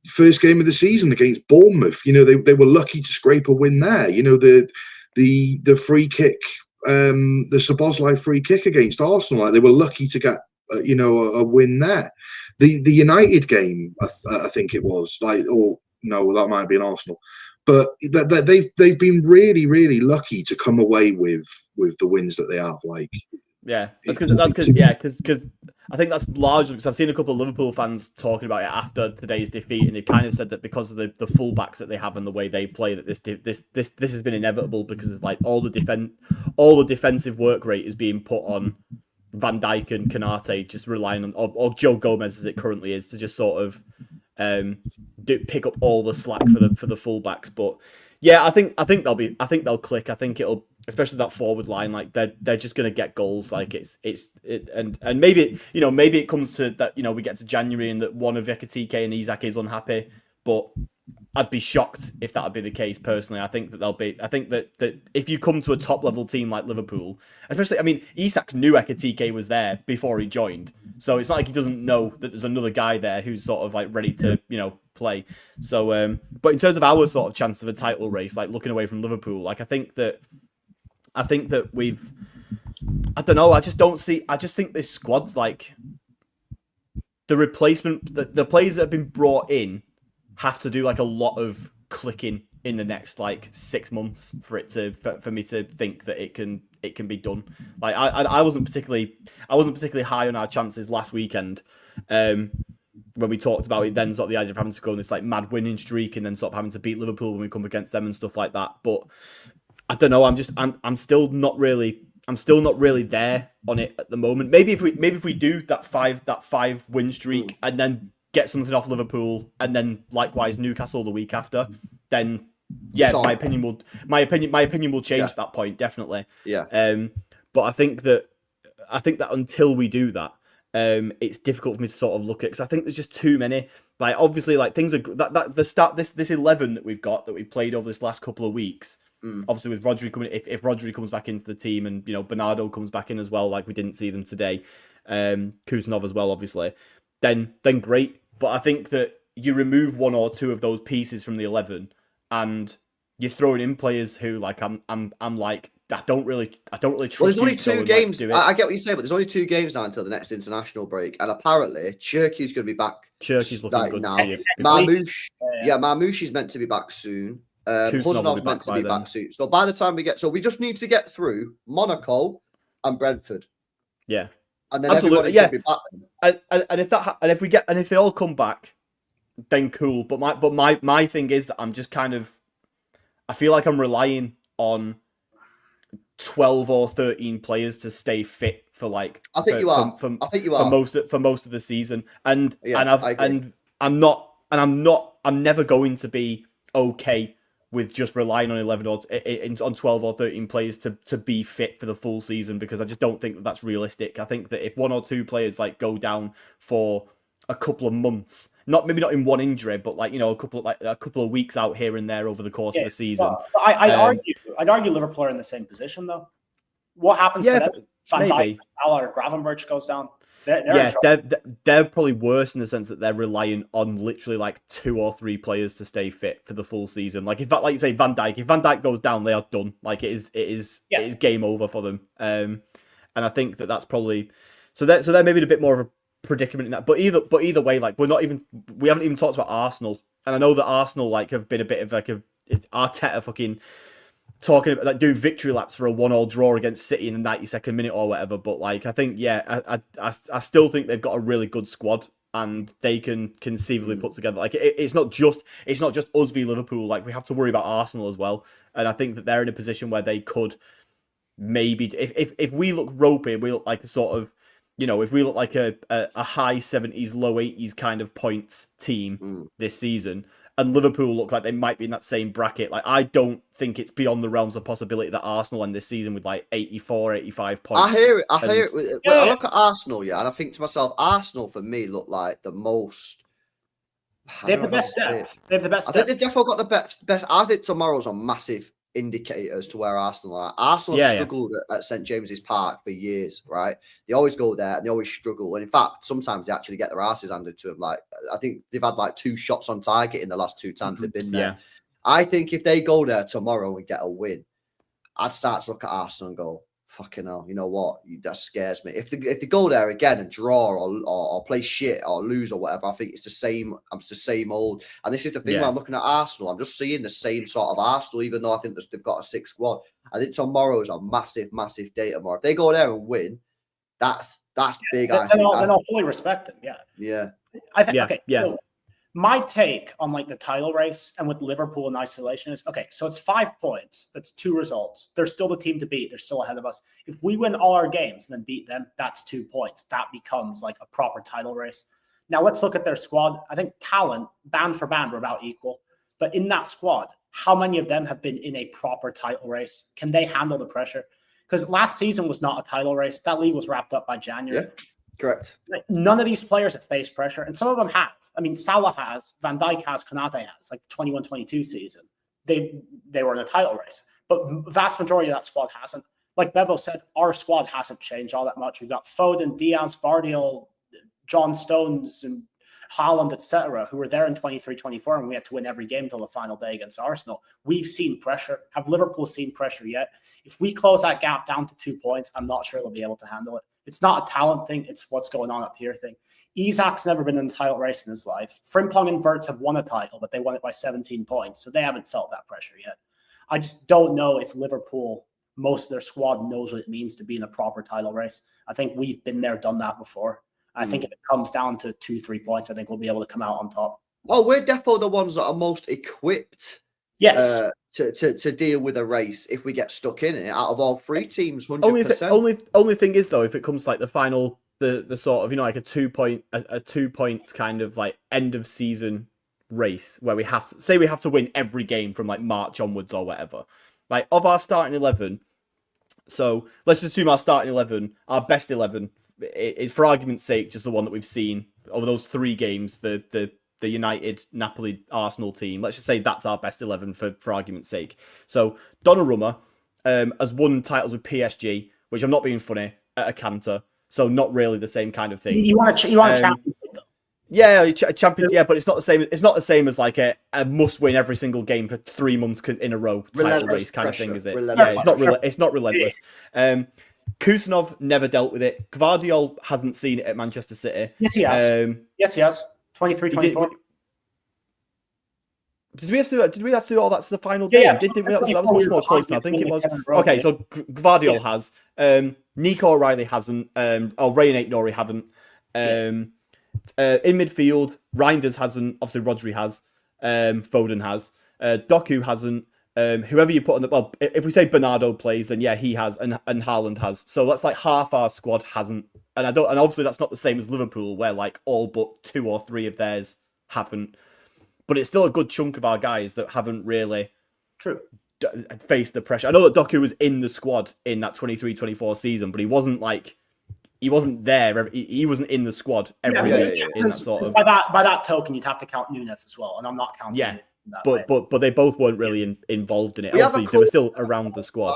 First game of the season against Bournemouth, they were lucky to scrape a win there. The free kick, the Szoboszlai free kick against Arsenal, like they were lucky to get a win there. The United game, I think it was that might be an Arsenal, but they've been really, really lucky to come away with the wins that they have. Like, yeah, because I think that's largely because I've seen a couple of Liverpool fans talking about it after today's defeat, and they've kind of said that because of the fullbacks that they have and the way they play, that this has been inevitable because of like all the defensive work rate is being put on Van Dijk and Konate, just relying on or Joe Gomez as it currently is to just sort of pick up all the slack for the fullbacks. But yeah, I think they'll click. I think it'll. Especially that forward line, like they're just gonna get goals. Like and maybe it comes to that. We get to January and that one of Ekitike and Isak is unhappy. But I'd be shocked if that would be the case. Personally, I think that if you come to a top level team like Liverpool, especially, Isak knew Ekitike was there before he joined, so it's not like he doesn't know that there's another guy there who's sort of like ready to play. So, but in terms of our sort of chance of a title race, like looking away from Liverpool, like I think that we've. I don't know. I just think this squad's like the replacement. The players that have been brought in have to do like a lot of clicking in the next like 6 months for it to for me to think that it can be done. Like I wasn't particularly high on our chances last weekend. When we talked about it, then sort of the idea of having to go on this like mad winning streak and then sort of having to beat Liverpool when we come against them and stuff like that. But I don't know. I'm still not really there on it at the moment. Maybe if we do that five win streak and then get something off Liverpool and then likewise Newcastle the week after, then yeah, my opinion will change at that point, definitely. Yeah. But I think that until we do that, it's difficult for me to sort of look at because I think there's just too many. Like obviously, like things are that the start this 11 that we've got that we've played over this last couple of weeks. Obviously, with Rodri coming, if Rodri comes back into the team and Bernardo comes back in as well, like we didn't see them today, Kuznov as well, obviously, then great. But I think that you remove one or two of those pieces from the 11, and you're throwing in players who like I'm like I don't really trust. Well, there's only 2 games. And, I get what you say, but there's only 2 games now until the next international break, and apparently Cherky's going to be back. Cherky's looking good now. Marmoush, Marmoush is meant to be back soon. Kuznov's meant to be back soon. So by the time we just need to get through Monaco and Brentford. Yeah, and then absolutely. Everybody should be back then. And if they all come back, then cool. But my thing is that I'm just kind of, I feel like I'm relying on 12 or 13 players to stay fit for like. I think you are. For most of the season, I'm never going to be okay with just relying on 11 or on 12 or 13 players to be fit for the full season, because I just don't think that that's realistic. I think that if 1 or 2 players like go down for a couple of months, maybe not in one injury, but like a couple of weeks out here and there over the course of the season. Well, I'd argue Liverpool are in the same position though. What happens to them if Van Dijk, Salah, or Gravenberch goes down? They're probably worse in the sense that they're relying on literally like 2 or 3 players to stay fit for the full season. Like if you say Van Dijk goes down, they are done. Like it is game over for them. And I think that's probably so they're maybe a bit more of a predicament in that. But either way, like we haven't even talked about Arsenal, and I know that Arsenal like have been a bit of like a Arteta fucking talking about like doing victory laps for a 1-1 draw against City in the 92nd minute or whatever. But like I think I still think they've got a really good squad and they can conceivably put together like it's not just us v Liverpool. Like we have to worry about Arsenal as well, and I think that they're in a position where they could maybe if we look ropey, we look like a sort of if we look like a high 70s, low 80s kind of points team this season, and Liverpool look like they might be in that same bracket. Like, I don't think it's beyond the realms of possibility that Arsenal end this season with like 84, 85 points. I hear it. I look at Arsenal, and I think to myself, Arsenal for me look like the most. They have the best depth. They have the best. I think they've definitely got the best. I think tomorrow's a massive indicator as to where Arsenal are. Arsenal struggled at St James's Park for years, right? They always go there and they always struggle. And in fact, sometimes they actually get their asses handed to them. Like, I think they've had like 2 shots on target in the last 2 times they've been there. Yeah. I think if they go there tomorrow and get a win, I'd start to look at Arsenal and go, fucking hell, you know what? That scares me. If they go there again and draw or play shit or lose or whatever, I think it's the same. It's the same old. And this is the thing when I'm looking at Arsenal, I'm just seeing the same sort of Arsenal, even though I think they've got a 6 squad. I think tomorrow is a massive, massive day tomorrow. If they go there and win, that's big. Then I'll fully respect them. Yeah. Yeah. I think. Okay. Yeah. So my take on like the title race and with Liverpool in isolation is, okay, so it's 5 points. That's 2 results. They're still the team to beat. They're still ahead of us. If we win all our games and then beat them, that's 2 points. That becomes like a proper title race. Now let's look at their squad. I think talent, band for band, we're about equal. But in that squad, how many of them have been in a proper title race? Can they handle the pressure? Because last season was not a title race. That league was wrapped up by January. Yeah, correct. None of these players have faced pressure, and some of them have. I mean, Salah has, Van Dijk has, Konate has, like the 21-22 season. They were in a title race. But vast majority of that squad hasn't. Like Bevo said, our squad hasn't changed all that much. We've got Foden, Diaz, Vardiol, John Stones, and Haaland, etc., who were there in 23-24, and we had to win every game until the final day against Arsenal. We've seen pressure. Have Liverpool seen pressure yet? If we close that gap down to 2 points, I'm not sure they'll be able to handle it. It's not a talent thing. It's what's going on up here thing. Isak's never been in a title race in his life. Frimpong and Wirtz have won a title, but they won it by 17 points, so they haven't felt that pressure yet. I just don't know if Liverpool, most of their squad knows what it means to be in a proper title race. I think we've been there, done that before. I think if it comes down to 2-3 points, I think we'll be able to come out on top. Oh, we're definitely the ones that are most equipped. Yes. To deal with a race if we get stuck in it out of all 3 teams, 100%. Only thing is though, if it comes to like the final, the sort of like a 2 points kind of like end of season race where we have to win every game from like March onwards or whatever. Like of our starting 11, so let's assume our starting 11, our best 11 is for argument's sake just the one that we've seen over those 3 games, the the United, Napoli, Arsenal team. Let's just say that's our best 11 for argument's sake. So Donnarumma has won titles with PSG, which I'm not being funny, at a canter. So not really the same kind of thing. You want a Champions League, though. Yeah, Champions. Yeah, but it's not the same. It's not the same as like a must win every single game for 3 months in a row title race kind of thing, is it? Yeah, it's not relentless. Kusanov never dealt with it. Gvardiol hasn't seen it at Manchester City. Yes, he has. Yes, he has. 23, 24. Did we have to do all that to the final game? Yeah. That was much more close than I think it was. Okay, so Gvardiol has. Nico O'Reilly hasn't. Ray and Nori haven't. In midfield, Reinders hasn't. Obviously, Rodri has. Foden has. Doku hasn't. Whoever you put on the... Well, if we say Bernardo plays, then yeah, he has. And Haaland has. So that's like half our squad hasn't. And obviously that's not the same as Liverpool, where like all but 2 or 3 of theirs haven't. But it's still a good chunk of our guys that haven't really faced the pressure. I know that Doku was in the squad in that 23-24 season, but he wasn't there. He wasn't in the squad every week. In that sort of... By that token, you'd have to count Nunez as well, and I'm not counting. Yeah, but they both weren't really involved in it. Obviously, they were still around the squad.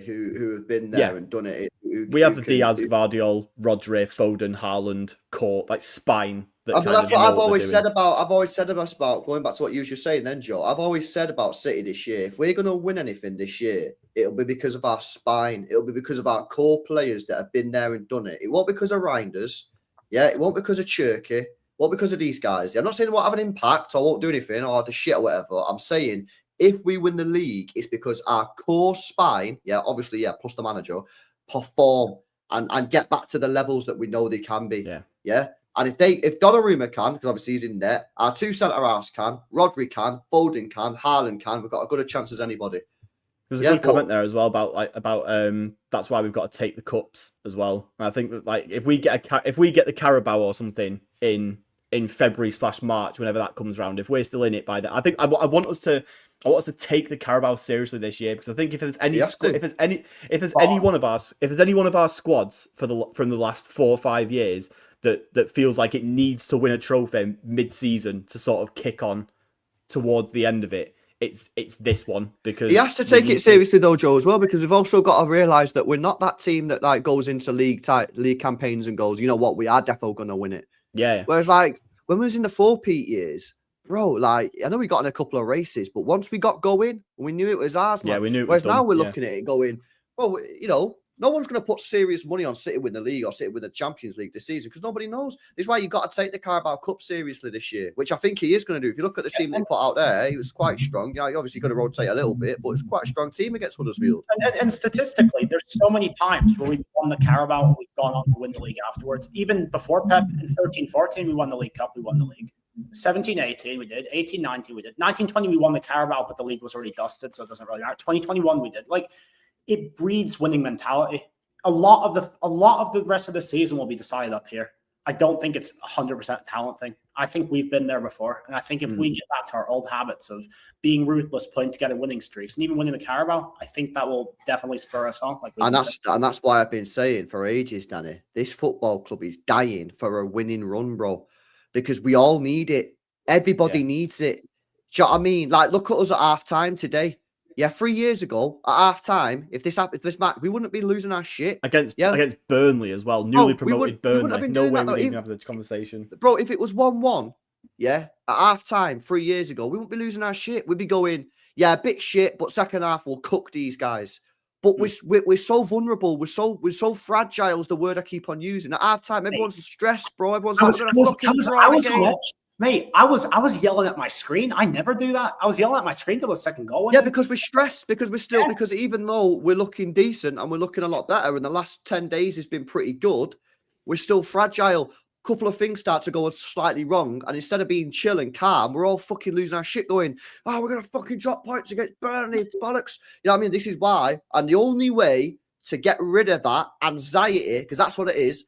Who have been there and done it. We have the Diaz, Gvardiol, Rodri, Foden, Haaland, Court, like spine. That's what I've always said about going back to what you were just saying then, Joe. I've always said about City this year, if we're going to win anything this year, it'll be because of our spine. It'll be because of our core players that have been there and done it. It won't be because of Reinders. Yeah, it won't be because of Cherky. It won't be because of these guys. I'm not saying it won't have an impact or won't do anything or the shit or whatever. I'm saying if we win the league, it's because our core spine, plus the manager, perform and get back to the levels that we know they can be. Yeah. And if Donnarumma can, because obviously he's in there, our 2 centre-halves can, Rodri can, Foden can, Haaland can, we've got as good a chance as anybody. There's a good comment there as well about that's why we've got to take the cups as well. And I think that like if we get the Carabao or something in February/March, whenever that comes around, if we're still in it by then, I think I want us to take the Carabao seriously this year, because I think if there's any one of our squads from the last 4 or 5 years that feels like it needs to win a trophy mid-season to sort of kick on towards the end of it, it's this one, because he has to take it seriously though, Joe, as well, because we've also got to realise that we're not that team that like goes into league campaigns and goes, you know what, we are definitely going to win it. Yeah. Whereas like when we was in the 4-peat years, bro, like I know we got in a couple of races, but once we got going, we knew it was ours, man. Yeah, we knew. Whereas now we're looking at it going, well, you know, no one's going to put serious money on City win the league or City win the Champions League this season, because nobody knows. This is why you've got to take the Carabao Cup seriously this year, which I think he is going to do. If you look at the team that he put out there, he was quite strong. Yeah, he obviously got to rotate a little bit, but it's quite a strong team against Huddersfield. And statistically, there's so many times where we've won the Carabao and we've gone on to win the league afterwards. Even before Pep, in 13-14, we won the League Cup, we won the league. 17-18 we did, 18-19 we did, 19-20 we won the Carabao, but the league was already dusted, so it doesn't really matter. 2021 we did. Like, it breeds winning mentality. A lot of the rest of the season will be decided up here. I don't think it's 100% talent thing. I think we've been there before, and I think if we get back to our old habits of being ruthless, putting together winning streaks, and even winning the Carabao, I think that will definitely spur us on. And that's why I've been saying for ages, Danny, this football club is dying for a winning run, bro, because we all need it. Everybody needs it. Do you know what I mean? Like, look at us at half time today. Yeah, 3 years ago at half time, if this match, we wouldn't be losing our shit against Burnley as well. Newly promoted Burnley. No way we even have the conversation, bro. If it was 1-1, at half time 3 years ago, we wouldn't be losing our shit. We'd be going, a bit shit, but second half we'll cook these guys. But we're so vulnerable. We're so fragile. Is the word I keep on using. At half time, everyone's stressed, bro. Everyone's Mate, I was yelling at my screen. I never do that. I was yelling at my screen till the second goal. Yeah, because we're stressed. Because because even though we're looking decent and we're looking a lot better, and the last 10 days has been pretty good, we're still fragile. A couple of things start to go slightly wrong, and instead of being chill and calm, we're all fucking losing our shit going, we're going to fucking drop points against Burnley, bollocks. You know what I mean? This is why. And the only way to get rid of that anxiety, because that's what it is,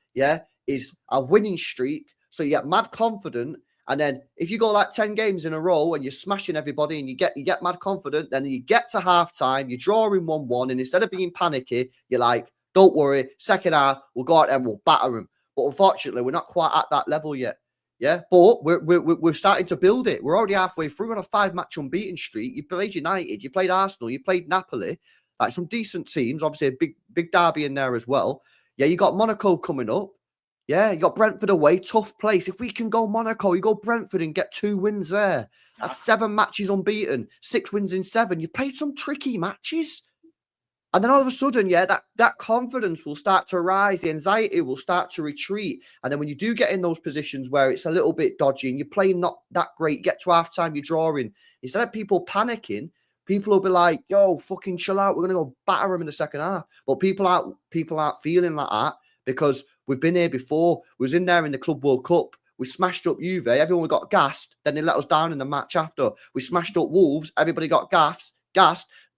is a winning streak. So you get mad confident. And then if you go like 10 games in a row and you're smashing everybody and you get mad confident, then you get to half time, you draw in 1-1, and instead of being panicky, you're like, don't worry, second half, we'll go out there and we'll batter them. But unfortunately, we're not quite at that level yet. Yeah, but we're starting to build it. We're already halfway through. We're on a 5-match unbeaten streak. You played United, you played Arsenal, you played Napoli, like some decent teams. Obviously, a big derby in there as well. Yeah, you got Monaco coming up. Yeah, you got Brentford away, tough place. If we can go Monaco, you go Brentford and get 2 wins there. That's 7 matches unbeaten, 6 wins in 7. You played some tricky matches. And then all of a sudden, yeah, that confidence will start to rise. The anxiety will start to retreat. And then when you do get in those positions where it's a little bit dodgy and you're playing not that great, you get to halftime, you're drawing. Instead of people panicking, people will be like, yo, fucking chill out. We're going to go batter them in the second half. But people aren't feeling like that because we've been here before. We was in there in the Club World Cup. We smashed up Juve. Everyone got gassed. Then they let us down in the match after. We smashed up Wolves. Everybody got gassed.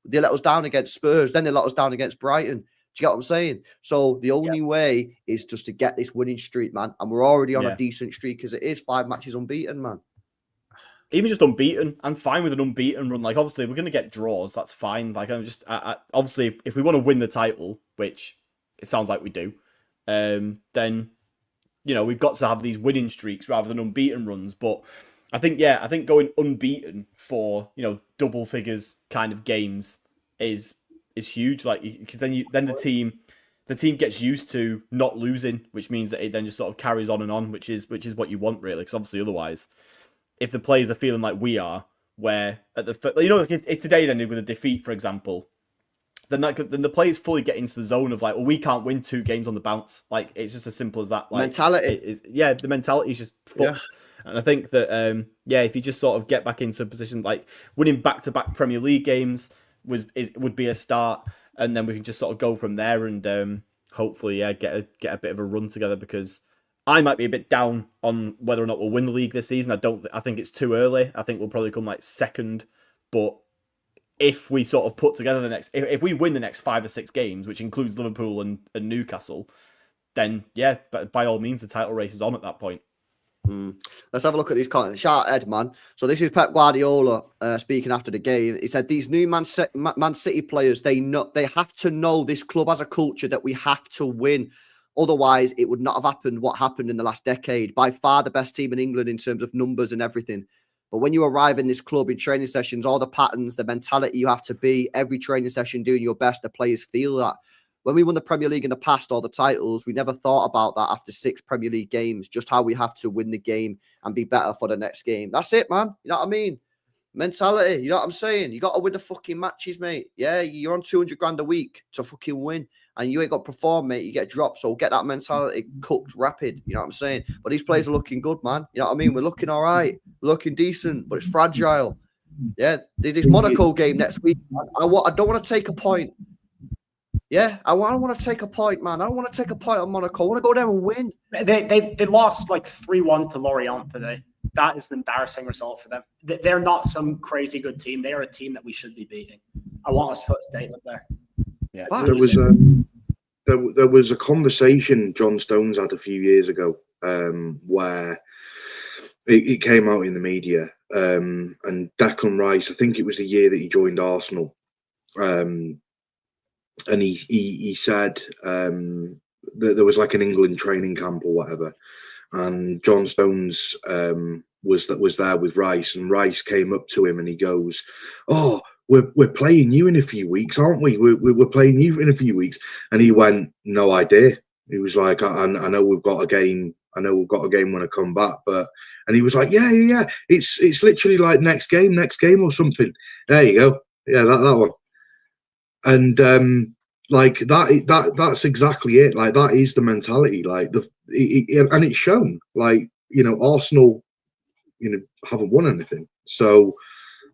They let us down against Spurs. Then they let us down against Brighton. Do you get what I'm saying? So the only way is just to get this winning streak, man. And we're already on a decent streak as it is. 5 matches unbeaten, man. Even just unbeaten, I'm fine with an unbeaten run. Like, obviously, we're going to get draws. That's fine. Like, obviously, if we want to win the title, which it sounds like we do, then, you know, we've got to have these winning streaks rather than unbeaten runs. But I think going unbeaten for, you know, double figures kind of games is huge. Like, because then the team gets used to not losing, which means that it then just sort of carries on, which is what you want, really. Because obviously, otherwise, if the players are feeling like we are, where at the, you know, like if today ended with a defeat, for example, then the players fully get into the zone of like, well, we can't win 2 games on the bounce. Like, it's just as simple as that. Like, mentality. The mentality is just fucked. Yeah. And I think that, if you just sort of get back into a position like winning back-to-back Premier League games would be a start, and then we can just sort of go from there and hopefully, get a bit of a run together, because I might be a bit down on whether or not we'll win the league this season. I think it's too early. I think we'll probably come like second, but if we sort of put together if we win the next 5 or 6 games, which includes Liverpool and Newcastle, then but by all means the title race is on at that point. Let's have a look at these comments. Shout out Ed, man. So this is Pep Guardiola speaking after the game. He said these new Man City players, they have to know this club has a culture that we have to win. Otherwise, it would not have happened what happened in the last decade. By far the best team in England in terms of numbers and everything. But when you arrive in this club in training sessions, all the patterns, the mentality you have to be, every training session doing your best, the players feel that. When we won the Premier League in the past, all the titles, we never thought about that after 6 Premier League games, just how we have to win the game and be better for the next game. That's it, man. You know what I mean? Mentality. You know what I'm saying? You got to win the fucking matches, mate. Yeah, you're on 200 grand a week to fucking win, and you ain't got to perform, mate. You get dropped. So get that mentality cooked rapid. You know what I'm saying? But these players are looking good, man. You know what I mean? We're looking all right. We're looking decent, but it's fragile. Yeah, there's this Monaco game next week. I don't want to take a point. Yeah, I want to take a point, man. I don't want to take a point on Monaco. I want to go there and win. They lost like 3-1 to Lorient today. That is an embarrassing result for them. They're not some crazy good team. They are a team that we should be beating. I want us to put a statement there. Yeah, there was a conversation John Stones had a few years ago where it came out in the media, and Declan Rice, I think it was the year that he joined Arsenal, and he said that there was like an England training camp or whatever, and John Stones was there with Rice, and Rice came up to him and he goes, "Oh, we're playing you in a few weeks, aren't we? We're playing you in a few weeks." And he went, "No idea." He was like, I know we've got a game. I know we've got a game when I come back, but," and he was like, yeah. It's literally like next game or something. There you go. Yeah, that one. And like that's exactly it. Like, that is the mentality. Like and it's shown. Like, you know, Arsenal, you know, haven't won anything. So,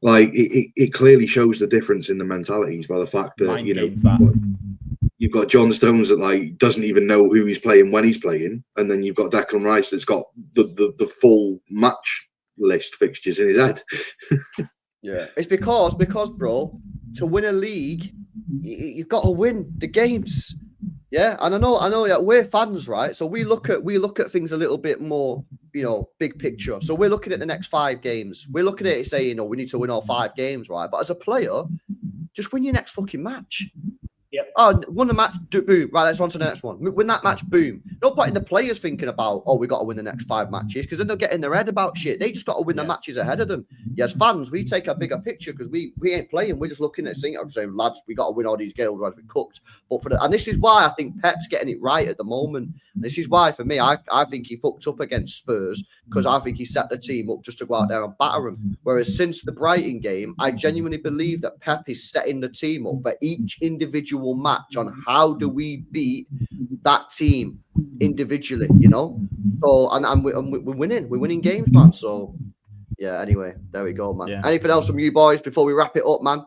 like, it clearly shows the difference in the mentalities by the fact that, you know, you've got John Stones that like doesn't even know who he's playing when he's playing, and then you've got Declan Rice that's got the full match list fixtures in his head. Yeah, it's because bro, to win a league, you've got to win the games. Yeah, and I know. Yeah, we're fans, right? So we look at things a little bit more, you know, big picture. So we're looking at the next 5 games. We're looking at it saying, "Oh, we need to win all 5 games," right? But as a player, just win your next fucking match. Yep. Oh, won the match, boom. Right, let's on to the next one. Win that match, boom. No point in the players thinking about, oh, we got to win the next 5 matches, because then they'll get in their head about shit. They just got to win the matches ahead of them. Yeah, as fans, we take a bigger picture because we ain't playing. We're just looking at saying, lads, we got to win all these games, otherwise we're cooked. But and this is why I think Pep's getting it right at the moment. This is why, for me, I think he fucked up against Spurs, because I think he set the team up just to go out there and batter them. Whereas since the Brighton game, I genuinely believe that Pep is setting the team up for each individual match on how do we beat that team individually, you know? So, and we're winning. We're winning games, man. So, yeah, anyway, there we go, man. Yeah. Anything else from you boys before we wrap it up, man?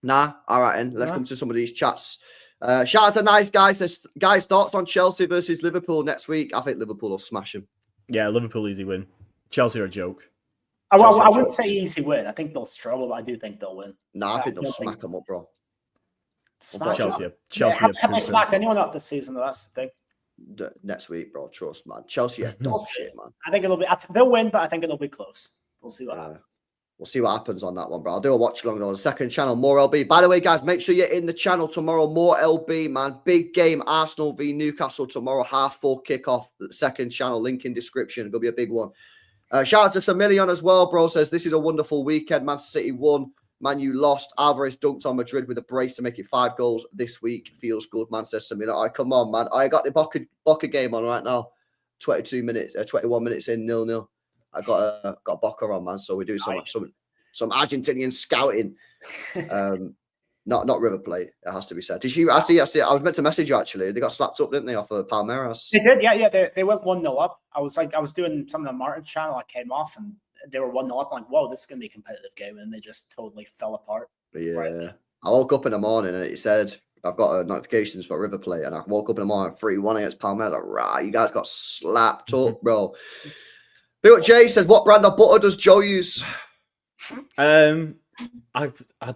Nah? All right, then. Let's come to some of these chats. Shout out to Nice Guy. Says, guys, thoughts on Chelsea versus Liverpool next week? I think Liverpool will smash them. Yeah, Liverpool easy win. Chelsea are a joke. I wouldn't say easy win. I think they'll struggle, but I do think they'll win. Nah, I think they'll smack them up, bro. Smack Chelsea. Have they smacked anyone up this season? That's the thing. Next week, bro. Trust, man. Chelsea are dog shit, man. I think they'll win, but I think it'll be close. We'll see what happens. We'll see what happens on that one, bro. I'll do a watch along on the second channel, more LB. By the way, guys, make sure you're in the channel tomorrow. More LB, man. Big game, Arsenal v Newcastle tomorrow. 4:30 kickoff. Second channel, link in description. It'll be a big one. Shout out to Samillion as well, bro. Says this is a wonderful weekend. Man City won. Man, you lost. Alvarez dunked on Madrid with a brace to make it 5 goals this week. Feels good, man, says Samillion. All right, come on, man. I got the Boca game on right now. 21 minutes in, 0-0. I got Boca on, man. So we do some Argentinian scouting. Not River Plate, it has to be said. Did you? I see. I was meant to message you actually. They got slapped up, didn't they, off of Palmeiras? They did, yeah. They went 1-0 up. I was doing something on Martin's channel. I came off and they were 1-0 up. I'm like, whoa, this is gonna be a competitive game, and they just totally fell apart. Yeah. Right. I woke up in the morning and it said I've got notifications for River Plate, and I woke up in the morning 3-1 against Palmeiras. Like, rah, you guys got slapped up, bro. Bill J says, what brand of butter does Joe use? I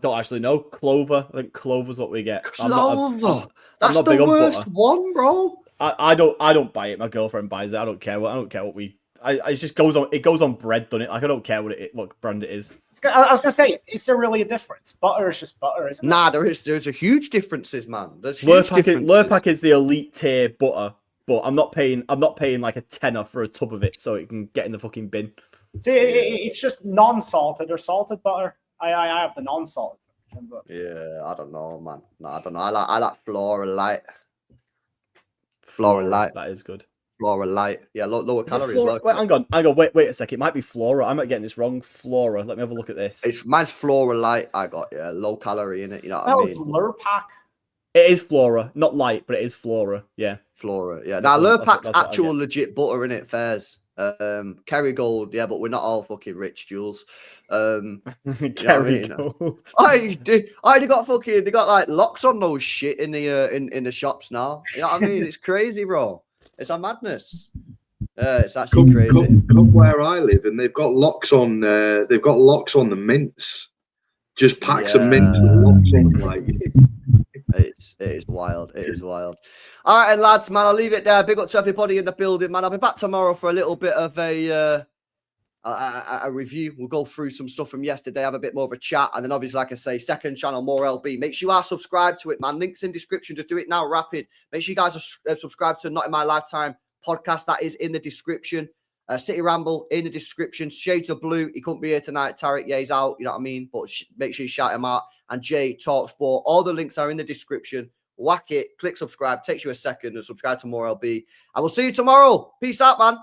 don't actually know. Clover. I think Clover's what we get. Clover. That's the worst one, bro. I don't buy it. My girlfriend buys it. I don't care what we. It just goes on. It goes on bread, doesn't it? Like I don't care what brand it is. I was gonna say, is there really a difference? Butter is just butter, isn't it? Nah, there's a huge differences, man. There's huge differences. Lurpak is the elite tier butter, but I'm not paying like a tenner for a tub of it so it can get in the fucking bin. See, it's just non-salted or salted butter. I have the non-salted version, but yeah, I don't know, man. No, I don't know. I like Flora Light. Flora Light. That is good. Flora Light. Yeah, lower calories. Wait, hang on. Wait a second. It might be Flora. I might be getting this wrong. Flora. Let me have a look at this. Mine's Flora Light. I got low calorie in it. You know what I mean? It's Lurpak. It is Flora, not light, but it is Flora. Yeah, Flora. Yeah. Now Lurpak's actual legit butter in it. Fairs. Kerrygold, yeah, but we're not all fucking rich, Jules. Kerrygold. They got like locks on those shit in the in the shops now. You know what I mean? It's crazy, bro. It's a madness. It's actually crazy. Come where I live, and they've got locks on. They've got locks on the mints. Just packs of mints with locks on them, like. It is wild. It is wild. All right, and lads, man, I'll leave it there. Big up to everybody in the building, man. I'll be back tomorrow for a little bit of a review. We'll go through some stuff from yesterday, have a bit more of a chat, and then obviously, like I say, second channel, more LB. Make sure you are subscribed to it, man. Links in description. Just do it now, rapid. Make sure you guys are subscribed to Not In My Lifetime podcast. That is in the description. City Ramble in the description. Shades of Blue. He couldn't be here tonight. Tarek, yeah, he's out. You know what I mean? But make sure you shout him out. And Jay Talk Sport. All the links are in the description. Whack it. Click subscribe. Takes you a second. And subscribe to more LB. I will see you tomorrow. Peace out, man.